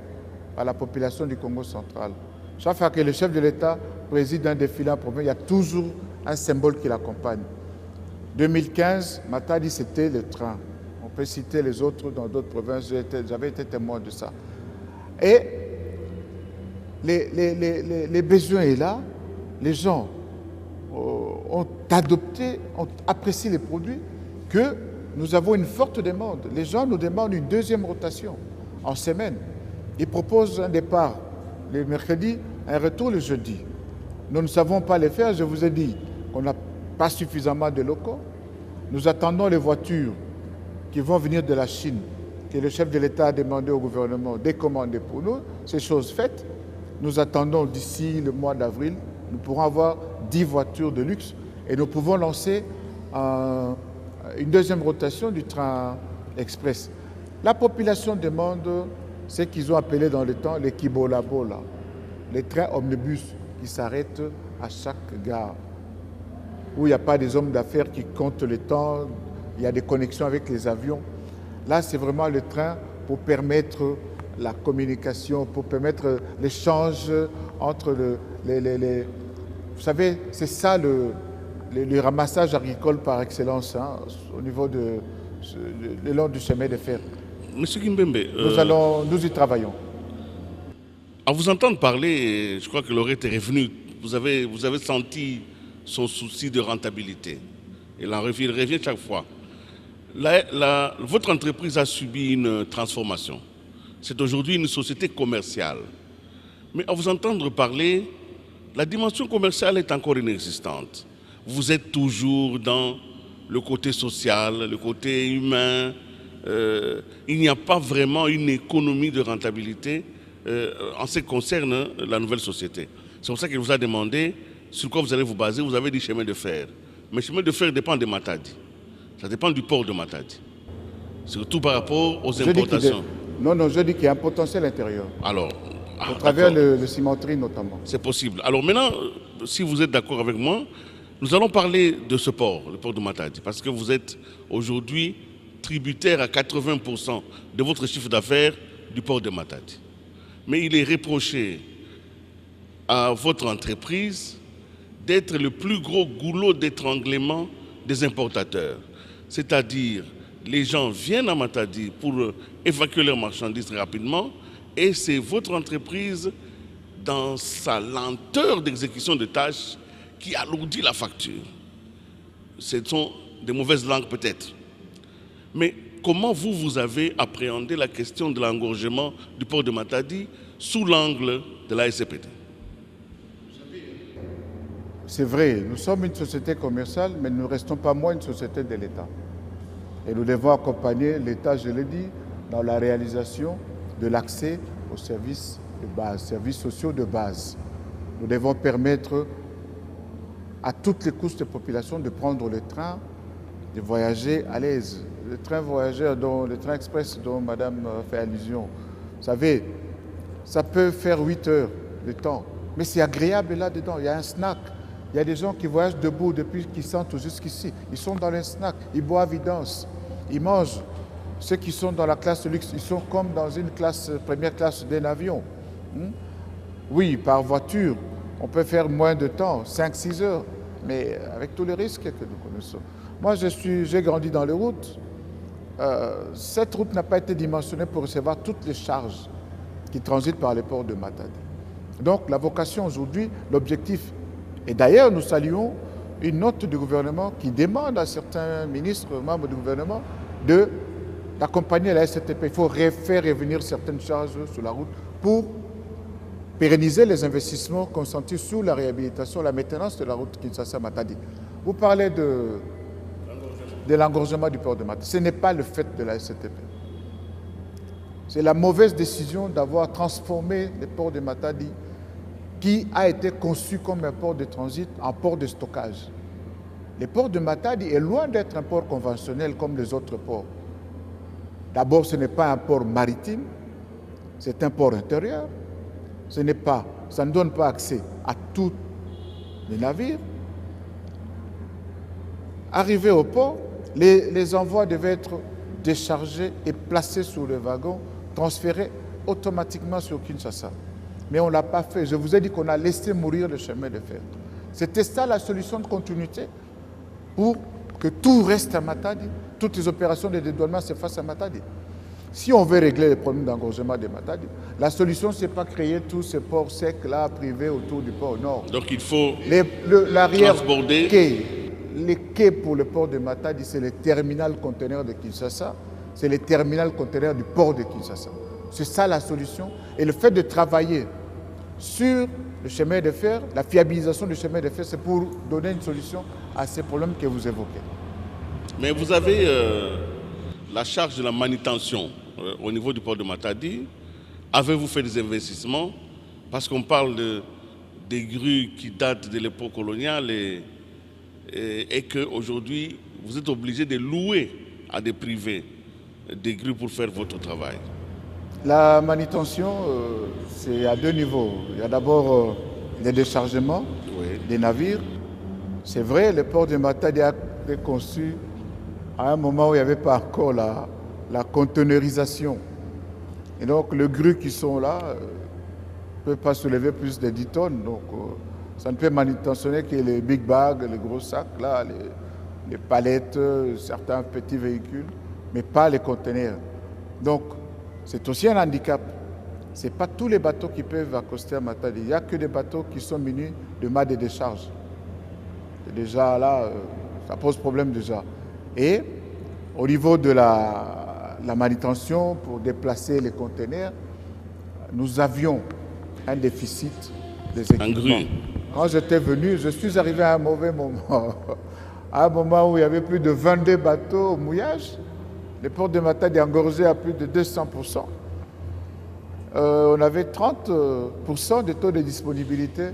B: à la population du Congo central. Chaque fois que le chef de l'État préside un défilé en province, il y a toujours un symbole qui l'accompagne. 2015, Matadi, c'était le train. On peut citer les autres dans d'autres provinces, j'avais été témoin de ça. Et les besoins sont là, les gens ont adopté, ont apprécié les produits, que nous avons une forte demande. Les gens nous demandent une deuxième rotation en semaine. Ils proposent un départ le mercredi, un retour le jeudi. Nous ne savons pas les faire, je vous ai dit qu'on n'a pas suffisamment de locaux. Nous attendons les voitures qui vont venir de la Chine, que le chef de l'État a demandé au gouvernement de commander pour nous. Ces choses faites, nous attendons d'ici le mois d'avril, nous pourrons avoir 10 voitures de luxe et nous pouvons lancer une deuxième rotation du train express. La population demande ce qu'ils ont appelé dans le temps les Kibola-Bola, les trains omnibus qui s'arrêtent à chaque gare, où il n'y a pas des hommes d'affaires qui comptent le temps, il y a des connexions avec les avions. Là, c'est vraiment le train pour permettre la communication, pour permettre l'échange entre Vous savez, c'est ça le ramassage agricole par excellence, hein, au niveau le long du chemin de fer.
A: Monsieur Kimbembe,
B: nous y travaillons.
A: À vous entendre parler, je crois que Laurette est revenu. Vous avez senti son souci de rentabilité. Il revient chaque fois. Votre entreprise a subi une transformation. C'est aujourd'hui une société commerciale. Mais à vous entendre parler, la dimension commerciale est encore inexistante. Vous êtes toujours dans le côté social, le côté humain. Il n'y a pas vraiment une économie de rentabilité en ce qui concerne la nouvelle société. C'est pour ça qu'il vous a demandé sur quoi vous allez vous baser. Vous avez dit chemin de fer. Mais le chemin de fer dépend de Matadi. Ça dépend du port de Matadi. Surtout par rapport aux importations.
B: Non, je dis qu'il y a un potentiel intérieur.
A: Alors,
B: au travers le cimenterie notamment.
A: C'est possible. Alors maintenant, si vous êtes d'accord avec moi, nous allons parler de ce port, le port de Matadi, parce que vous êtes aujourd'hui tributaire à 80% de votre chiffre d'affaires du port de Matadi. Mais il est reproché à votre entreprise d'être le plus gros goulot d'étranglement des importateurs. C'est-à-dire, les gens viennent à Matadi pour évacuer leurs marchandises rapidement et c'est votre entreprise, dans sa lenteur d'exécution de tâches, qui alourdit la facture. Ce sont des mauvaises langues peut-être. Mais comment vous avez appréhendé la question de l'engorgement du port de Matadi sous l'angle de la SCPD?
B: C'est vrai, nous sommes une société commerciale, mais nous ne restons pas moins une société de l'État. Et nous devons accompagner l'État, je l'ai dit, dans la réalisation de l'accès aux services de base, services sociaux de base. Nous devons permettre à toutes les couches de population de prendre le train, de voyager à l'aise. Le train voyageur, le train express dont Madame fait allusion, vous savez, ça peut faire 8 heures de temps, mais c'est agréable là-dedans, il y a un snack. Il y a des gens qui voyagent debout depuis qu'ils sentent jusqu'ici. Ils sont dans le snack, ils boivent, ils dansent, ils mangent. Ceux qui sont dans la classe luxe, ils sont comme dans une classe, première classe d'un avion. Oui, par voiture, on peut faire moins de temps, 5-6 heures, mais avec tous les risques que nous connaissons. Moi, j'ai grandi dans les routes. Cette route n'a pas été dimensionnée pour recevoir toutes les charges qui transitent par les ports de Matadi. Donc, la vocation aujourd'hui, l'objectif. Et d'ailleurs, nous saluons une note du gouvernement qui demande à certains ministres, membres du gouvernement, d'accompagner la SCTP. Il faut faire revenir certaines charges sur la route pour pérenniser les investissements consentis sur la réhabilitation, la maintenance de la route Kinshasa-Matadi. Vous parlez de l'engorgement du port de Matadi. Ce n'est pas le fait de la SCTP. C'est la mauvaise décision d'avoir transformé le port de Matadi, qui a été conçu comme un port de transit, en port de stockage. Le port de Matadi est loin d'être un port conventionnel comme les autres ports. D'abord, ce n'est pas un port maritime, c'est un port intérieur. Ça ne donne pas accès à tous les navires. Arrivés au port, les envois devaient être déchargés et placés sur le wagon, transférés automatiquement sur Kinshasa. Mais on ne l'a pas fait. Je vous ai dit qu'on a laissé mourir le chemin de fer. C'était ça la solution de continuité pour que tout reste à Matadi, toutes les opérations de dédouanement se fassent à Matadi. Si on veut régler les problèmes d'engorgement de Matadi, la solution, ce n'est pas créer tous ces ports secs là, privés autour du port nord.
A: Donc il faut
B: transborder. Les quais pour le port de Matadi, c'est le terminal conteneur de Kinshasa, c'est le terminal conteneur du port de Kinshasa. C'est ça la solution. Et le fait de travailler sur le chemin de fer, la fiabilisation du chemin de fer, c'est pour donner une solution à ces problèmes que vous évoquez.
A: Mais vous avez la charge de la manutention au niveau du port de Matadi. Avez-vous fait des investissements? Parce qu'on parle des grues qui datent de l'époque coloniale et qu'aujourd'hui, vous êtes obligé de louer à des privés des grues pour faire votre travail.
B: La manutention, c'est à deux niveaux. Il y a d'abord les déchargements des navires. C'est vrai, le port de Matadi a été conçu à un moment où il n'y avait pas encore la conteneurisation. Et donc, les grues qui sont là ne peuvent pas soulever plus de 10 tonnes. Donc, ça ne peut manutentionner que les big bags, les gros sacs, là, les palettes, certains petits véhicules, mais pas les conteneurs. Donc, c'est aussi un handicap. Ce n'est pas tous les bateaux qui peuvent accoster à Matadi. Il n'y a que des bateaux qui sont munis de mâts de décharge. Et déjà là, ça pose problème déjà. Et au niveau de la manutention pour déplacer les conteneurs, nous avions un déficit des équipements. Quand j'étais venu, je suis arrivé à un mauvais moment. À un moment où il y avait plus de 22 bateaux au mouillage, le port de Matadi est engorgé à plus de 200%. On avait 30% de taux de disponibilité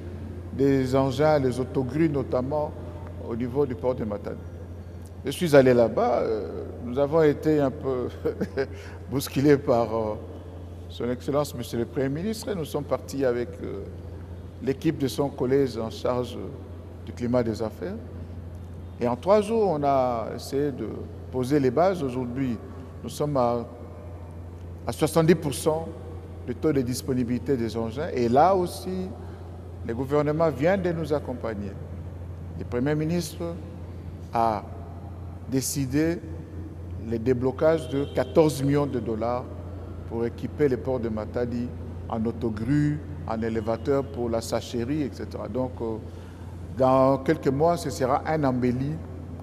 B: des engins, les autogrues notamment, au niveau du port de Matadi. Je suis allé là-bas, nous avons été un peu bousculés par son Excellence, Monsieur le Premier ministre, et nous sommes partis avec l'équipe de son collège en charge du climat des affaires. Et en 3 jours, on a essayé de poser les bases. Aujourd'hui, nous sommes à 70% de taux de disponibilité des engins. Et là aussi, le gouvernement vient de nous accompagner. Le Premier ministre a décidé le déblocage de 14 millions de dollars pour équiper les ports de Matadi en autogrue, en élévateur pour la sachérie, etc. Donc, dans quelques mois, ce sera un embelli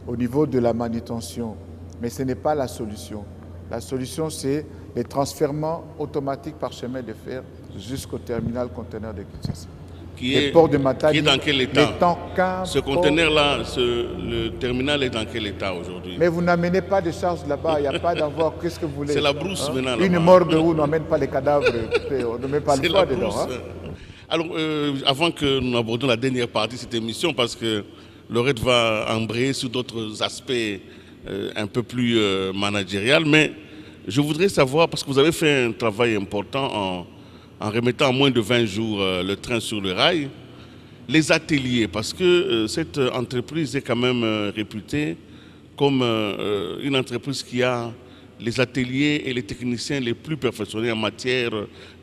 B: au niveau de la manutention. Mais ce n'est pas la solution. La solution, c'est les transfèrements automatiques par chemin de fer jusqu'au terminal conteneur de Kinshasa.
A: Qui est dans quel état? Ce conteneur-là, le terminal est dans quel état aujourd'hui?
B: Mais vous n'amenez pas de charge là-bas, il n'y a pas d'envoi. Qu'est-ce que vous voulez?
A: C'est la brousse maintenant.
B: Une morgue où on n'emmène pas les cadavres, on ne met pas le foie dedans.
A: Alors, avant que nous abordions la dernière partie de cette émission, parce que Laurette va embrayer sur d'autres aspects un peu plus managériels, mais je voudrais savoir, parce que vous avez fait un travail important en remettant en moins de 20 jours le train sur le rail, les ateliers, parce que cette entreprise est quand même réputée comme une entreprise qui a les ateliers et les techniciens les plus perfectionnés en matière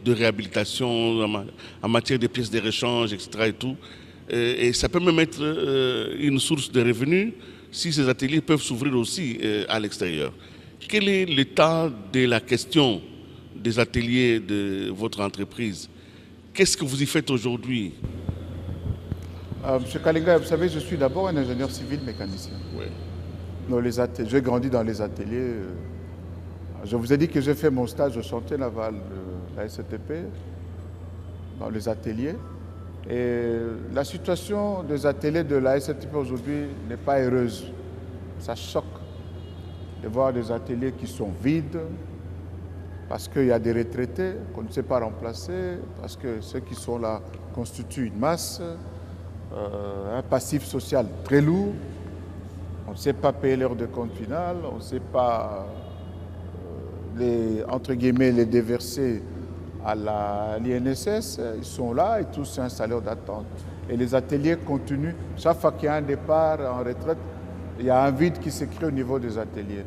A: de réhabilitation, en matière de pièces de rechange, etc. Et tout. Et ça peut même être une source de revenus si ces ateliers peuvent s'ouvrir aussi à l'extérieur. Quel est l'état de la question des ateliers de votre entreprise? Qu'est-ce que vous y faites aujourd'hui?
B: Monsieur Kalinga, vous savez, je suis d'abord un ingénieur civil mécanicien.
A: Oui.
B: J'ai grandi dans les ateliers. Je vous ai dit que j'ai fait mon stage au chantier naval de la STP, dans les ateliers. Et la situation des ateliers de la STP aujourd'hui n'est pas heureuse. Ça choque de voir des ateliers qui sont vides, parce qu'il y a des retraités qu'on ne sait pas remplacer, parce que ceux qui sont là constituent une masse, un passif social très lourd. On ne sait pas payer l'heure de compte finale, on ne sait pas, entre guillemets, les déverser à l'INSS. Ils sont là et tous c'est un salaire d'attente. Et les ateliers continuent. Chaque fois qu'il y a un départ en retraite, il y a un vide qui se crée au niveau des ateliers.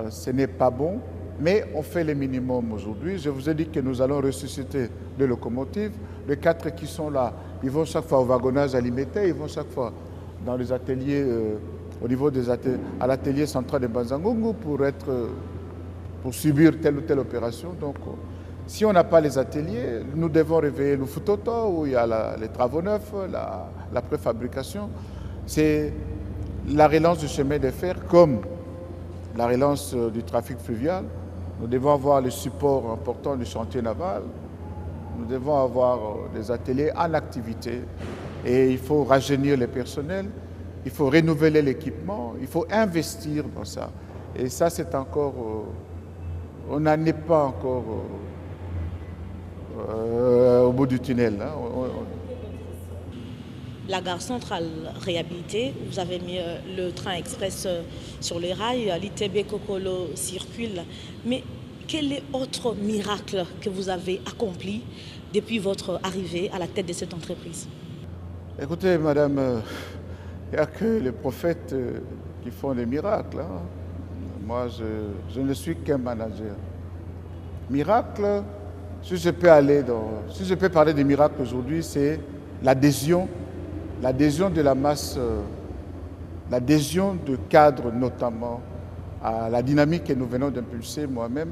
B: Ce n'est pas bon. Mais on fait les minimums aujourd'hui. Je vous ai dit que nous allons ressusciter les locomotives. Les 4 qui sont là, ils vont chaque fois au wagonnage alimentaire, ils vont chaque fois dans les ateliers, au niveau des ateliers, à l'atelier central de Banzangungu pour subir telle ou telle opération. Donc, si on n'a pas les ateliers, nous devons réveiller le Futoto où il y a les travaux neufs, la préfabrication. C'est la relance du chemin de fer comme la relance du trafic fluvial. Nous devons avoir le support important du chantier naval. Nous devons avoir des ateliers en activité. Et il faut rajeunir les personnels, il faut renouveler l'équipement, il faut investir dans ça. Et ça, c'est encore... on n'en est pas encore au bout du tunnel. Hein.
C: La gare centrale réhabilitée, vous avez mis le train express sur les rails, l'ITB Kokolo circule. Mais quel est autre miracle que vous avez accompli depuis votre arrivée à la tête de cette entreprise?
B: Écoutez, madame, il n'y a que les prophètes qui font des miracles. Hein. Moi, je ne suis qu'un manager. Miracle, si je peux parler des miracles aujourd'hui, c'est l'adhésion de la masse, l'adhésion de cadres notamment à la dynamique que nous venons d'impulser moi-même.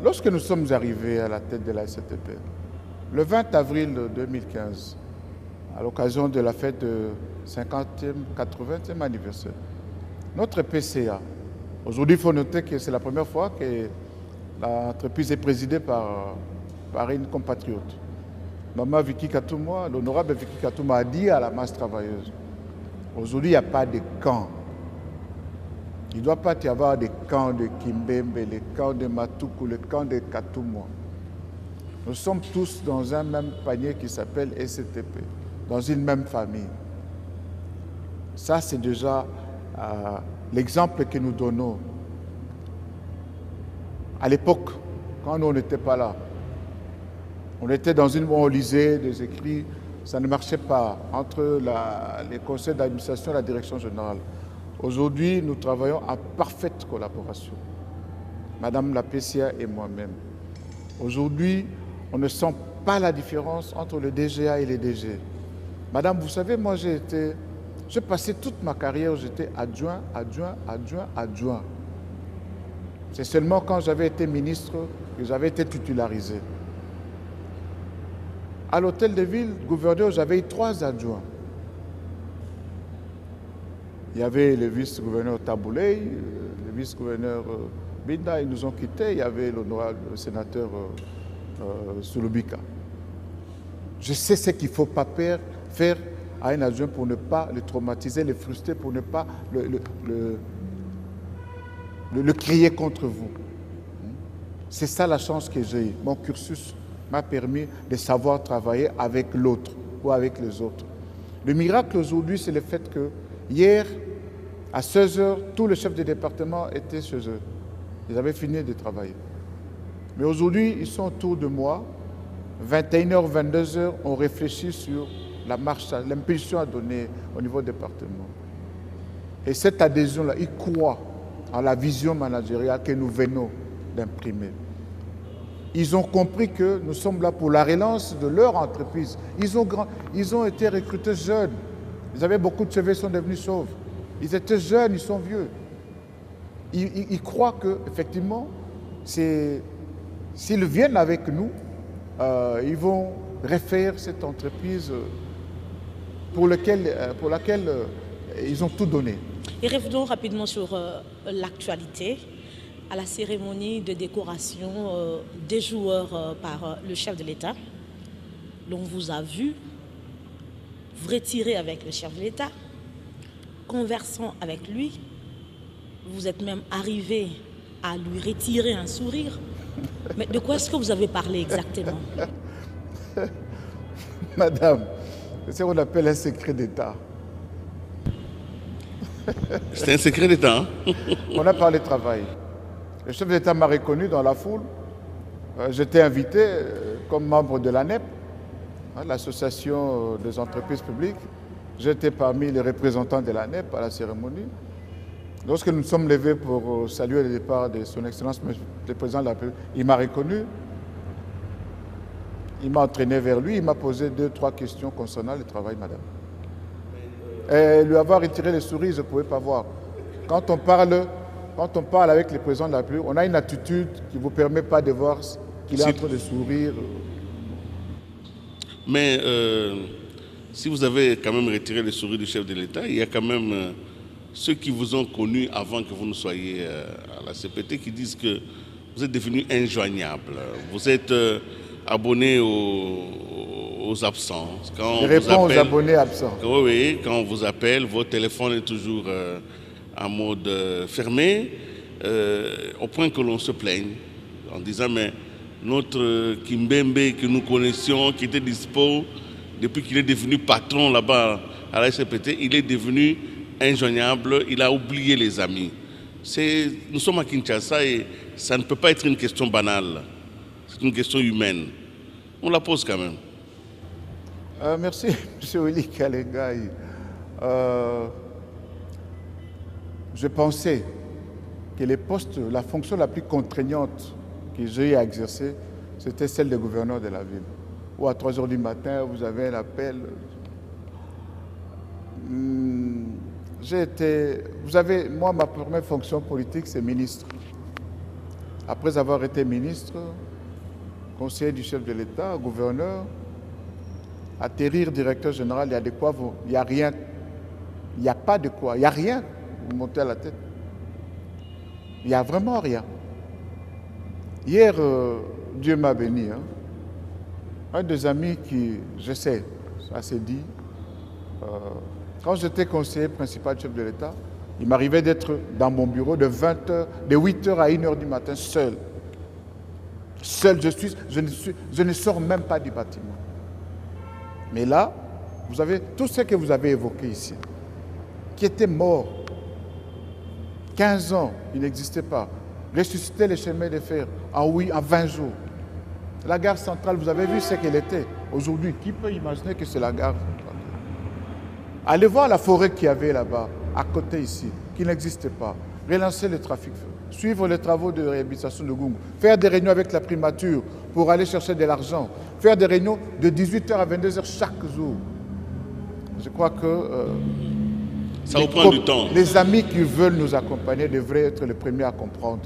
B: Lorsque nous sommes arrivés à la tête de la STP, le 20 avril 2015, à l'occasion de la fête de 50e, 80e anniversaire, notre PCA, aujourd'hui il faut noter que c'est la première fois que l'entreprise est présidée par une compatriote. Maman Vicky Katouma, l'honorable Vicky Katouma a dit à la masse travailleuse, aujourd'hui il n'y a pas de camp. Il ne doit pas y avoir des camps de Kimbembe, les camps de Matuku, le camp de Katouma. Nous sommes tous dans un même panier qui s'appelle STP, dans une même famille. Ça, c'est déjà l'exemple que nous donnons. À l'époque, quand nous n'étions pas là, on était dans une... On lisait des écrits, ça ne marchait pas entre les conseils d'administration et la direction générale. Aujourd'hui, nous travaillons en parfaite collaboration, Madame la PCA et moi-même. Aujourd'hui, on ne sent pas la différence entre le DGA et les DG. Madame, vous savez, moi j'ai passé toute ma carrière, j'étais adjoint. C'est seulement quand j'avais été ministre que j'avais été titularisé. À l'hôtel de ville, gouverneur, j'avais eu 3 adjoints. Il y avait le vice-gouverneur Tabouley, le vice-gouverneur Binda, ils nous ont quittés. Il y avait l'honorable sénateur Sulubika. Je sais ce qu'il ne faut pas faire à un adjoint pour ne pas le traumatiser, le frustrer, pour ne pas le crier contre vous. C'est ça la chance que j'ai eue. Mon cursus m'a permis de savoir travailler avec l'autre ou avec les autres. Le miracle aujourd'hui, c'est le fait que hier, à 16h, tous les chefs de département étaient chez eux. Ils avaient fini de travailler. Mais aujourd'hui, ils sont autour de moi. 21h, 22h, on réfléchit sur la marche, l'impulsion à donner au niveau département. Et cette adhésion-là, ils croient en la vision managériale que nous venons d'imprimer. Ils ont compris que nous sommes là pour la relance de leur entreprise. Ils ont été recrutés jeunes. Ils avaient beaucoup de CV, ils sont devenus chauves. Ils étaient jeunes, ils sont vieux. Ils croient qu'effectivement, s'ils viennent avec nous, ils vont refaire cette entreprise pour laquelle ils ont tout donné.
C: Et revenons rapidement sur l'actualité, à la cérémonie de décoration des joueurs par le chef de l'État. L'on vous a vu vous retirer avec le chef de l'État, conversant avec lui. Vous êtes même arrivé à lui retirer un sourire. Mais de quoi est-ce que vous avez parlé exactement?
B: Madame, c'est ce qu'on appelle un secret d'État.
A: C'est un secret d'État. Hein?
B: On a parlé travail. Le chef d'État m'a reconnu dans la foule. J'étais invité comme membre de l'ANEP, l'Association des entreprises publiques. J'étais parmi les représentants de l'ANEP à la cérémonie. Lorsque nous sommes levés pour saluer le départ de son Excellence, le Président de la République, il m'a reconnu, il m'a entraîné vers lui, il m'a posé 2-3 questions concernant le travail, madame. Et lui avoir retiré les souris, je ne pouvais pas voir. Quand on parle avec le Président de la République, on a une attitude qui ne vous permet pas de voir qu'il est en train de sourire.
A: Mais si vous avez quand même retiré les souris du chef de l'État, il y a quand même ceux qui vous ont connu avant que vous ne soyez à la CPT qui disent que vous êtes devenu injoignable. Vous êtes abonné aux absents.
B: Je réponds aux abonnés absents.
A: Oui, quand on vous appelle, votre téléphone est toujours en mode fermé, au point que l'on se plaigne en disant mais notre Kimbembe que nous connaissions, qui était dispo depuis qu'il est devenu patron là-bas à la SPT, il est devenu injoignable, il a oublié les amis. Nous sommes à Kinshasa et ça ne peut pas être une question banale. C'est une question humaine. On la pose quand même.
B: Merci, M. Willy Kalengai. Je pensais que les postes, la fonction la plus contraignante que j'ai eu à exercer, c'était celle de gouverneur de la ville. Ou à 3 h du matin, vous avez un appel. Moi, ma première fonction politique, c'est ministre. Après avoir été ministre, conseiller du chef de l'État, gouverneur, atterrir directeur général, il y a de quoi il n'y a rien. Il n'y a pas de quoi, il n'y a rien. Vous montez à la tête. Il n'y a vraiment rien. Hier, Dieu m'a béni. Hein. Un des amis qui, je sais, ça s'est dit, quand j'étais conseiller principal du chef de l'État, il m'arrivait d'être dans mon bureau de 8 h à 1 h du matin, seul. Seul, je ne sors même pas du bâtiment. Mais là, vous avez tout ce que vous avez évoqué ici, qui était mort. 15 ans, il n'existait pas. Ressusciter les chemins de fer en 20 jours. La gare centrale, vous avez vu ce qu'elle était. Aujourd'hui, qui peut imaginer que c'est la gare centrale? Allez voir la forêt qu'il y avait là-bas, à côté ici, qui n'existait pas. Relancer le trafic, suivre les travaux de réhabilitation de Gungu, faire des réunions avec la primature pour aller chercher de l'argent, faire des réunions de 18 h à 22 h chaque jour. Je crois que
A: ça vous prend du temps.
B: Les amis qui veulent nous accompagner devraient être les premiers à comprendre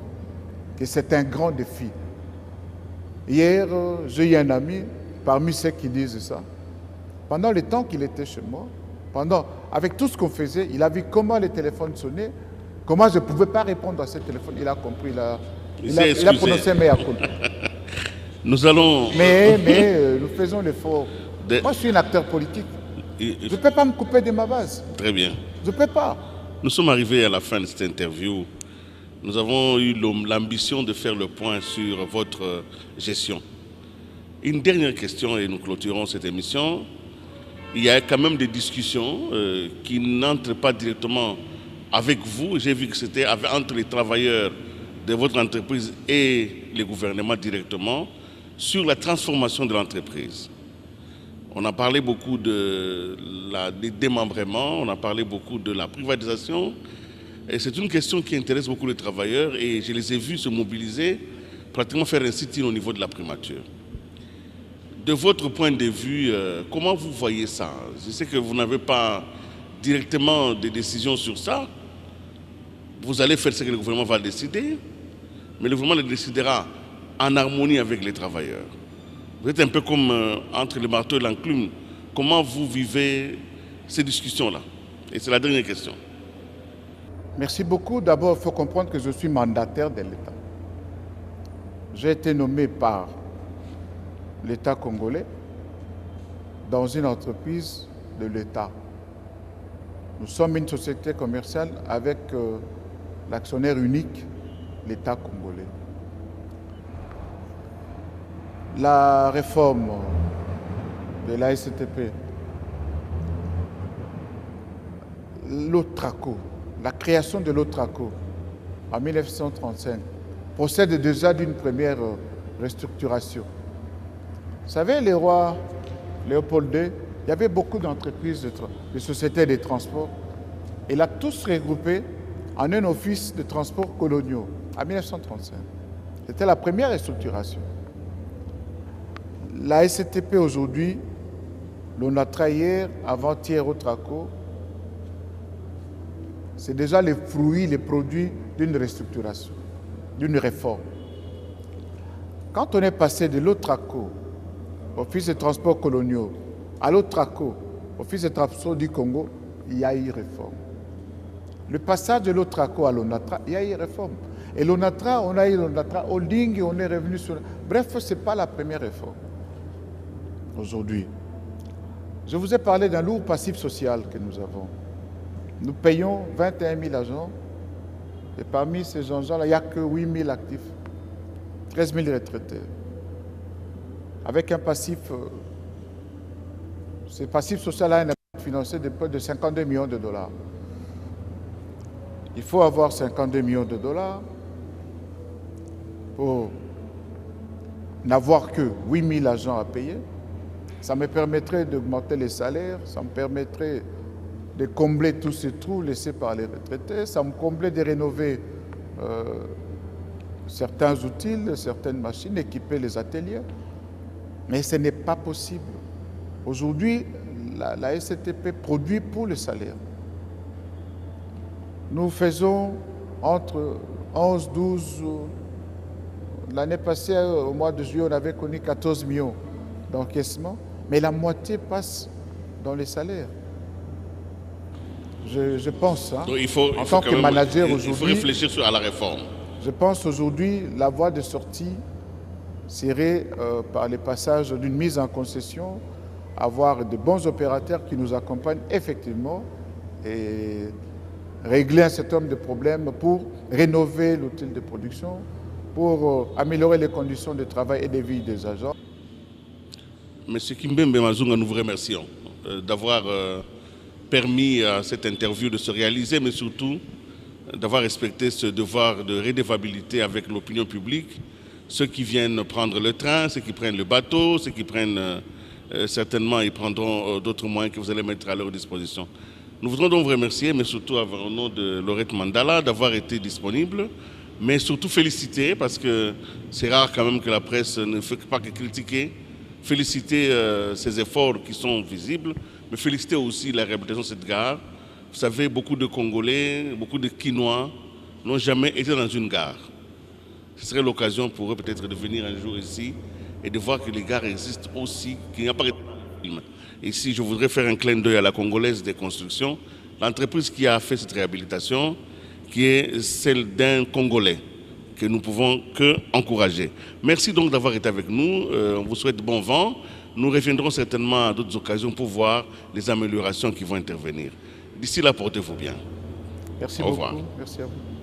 B: que c'est un grand défi. Hier, j'ai eu un ami, parmi ceux qui disent ça, pendant le temps qu'il était chez moi, avec tout ce qu'on faisait, il a vu comment les téléphones sonnaient, comment je ne pouvais pas répondre à ces téléphones. Il a compris, il a prononcé mea culpa.
A: Nous allons...
B: Mais nous faisons l'effort. Moi, je suis un acteur politique. Je ne peux pas me couper de ma base.
A: Très bien.
B: Je ne peux pas.
A: Nous sommes arrivés à la fin de cette interview. Nous avons eu l'ambition de faire le point sur votre gestion. Une dernière question et nous clôturons cette émission. Il y a quand même des discussions qui n'entrent pas directement avec vous. J'ai vu que c'était entre les travailleurs de votre entreprise et le gouvernement directement sur la transformation de l'entreprise. On a parlé beaucoup des démembrements, on a parlé beaucoup de la privatisation. Et c'est une question qui intéresse beaucoup les travailleurs et je les ai vus se mobiliser, pratiquement faire un sit-in au niveau de la primature. De votre point de vue, comment vous voyez ça? Je sais que vous n'avez pas directement des décisions sur ça. Vous allez faire ce que le gouvernement va décider, mais le gouvernement le décidera en harmonie avec les travailleurs. Vous êtes un peu comme entre le marteau et l'enclume. Comment vous vivez ces discussions-là? Et c'est la dernière question.
B: Merci beaucoup. D'abord, il faut comprendre que je suis mandataire de l'État. J'ai été nommé par l'État congolais dans une entreprise de l'État. Nous sommes une société commerciale avec l'actionnaire unique, l'État congolais. La réforme de la STP, l'OTRACO, la création de l'OTRACO en 1935 procède déjà d'une première restructuration. Vous savez, le roi Léopold II, il y avait beaucoup d'entreprises, de sociétés de transport. Il a tous regroupé en un office de transport coloniaux en 1935. C'était la première restructuration. La SCTP aujourd'hui, l'ONATRA hier, avant-hier au TRACO, c'est déjà les fruits, les produits d'une restructuration, d'une réforme. Quand on est passé de l'OTRACO, Office de transport coloniaux, à l'OTRACO, Office de transport du Congo, il y a eu réforme. Le passage de l'OTRACO à l'ONATRA, il y a eu réforme. Et l'ONATRA, on a eu l'ONATRA Holding et on est revenu sur... Bref, ce n'est pas la première réforme aujourd'hui. Je vous ai parlé d'un lourd passif social que nous avons. Nous payons 21 000 agents et parmi ces gens-là, il n'y a que 8 000 actifs, 13 000 retraités. Avec un passif, ce passif social a un impact financier de près de 52 millions de dollars. Il faut avoir 52 millions de dollars pour n'avoir que 8 000 agents à payer. Ça me permettrait d'augmenter les salaires, ça me permettrait de combler tous ces trous laissés par les retraités, ça me permettrait de rénover certains outils, certaines machines, équiper les ateliers. Mais ce n'est pas possible. Aujourd'hui, la SCTP produit pour le salaire. Nous faisons entre 11, 12, l'année passée, au mois de juillet, on avait connu 14 millions d'encaissements, mais la moitié passe dans les salaires. Je pense, hein, en tant que manager aujourd'hui,
A: il faut réfléchir à la réforme.
B: Je pense aujourd'hui la voie de sortie serait par le passage d'une mise en concession, avoir de bons opérateurs qui nous accompagnent effectivement et régler un certain nombre de problèmes pour rénover l'outil de production, pour améliorer les conditions de travail et de vie des agents.
A: Monsieur Kimbembe Mazunga, nous vous remercions d'avoir permis à cette interview de se réaliser, mais surtout d'avoir respecté ce devoir de redevabilité avec l'opinion publique. Ceux qui viennent prendre le train, ceux qui prennent le bateau, ceux qui prennent certainement, ils prendront d'autres moyens que vous allez mettre à leur disposition. Nous voudrons donc vous remercier, mais surtout au nom de Laurette Mandala, d'avoir été disponible, mais surtout féliciter, parce que c'est rare quand même que la presse ne fait pas que critiquer, féliciter ces efforts qui sont visibles, mais féliciter aussi la réhabilitation de cette gare. Vous savez, beaucoup de Congolais, beaucoup de Quinois n'ont jamais été dans une gare. Ce serait l'occasion pour eux peut-être de venir un jour ici et de voir que les gares existent aussi, qu'il n'y a pas de film. Ici, je voudrais faire un clin d'œil à la Congolaise des constructions, l'entreprise qui a fait cette réhabilitation, qui est celle d'un Congolais, que nous ne pouvons que encourager. Merci donc d'avoir été avec nous. On vous souhaite bon vent. Nous reviendrons certainement à d'autres occasions pour voir les améliorations qui vont intervenir. D'ici là, portez-vous bien.
B: Merci
A: beaucoup.
B: Merci à vous.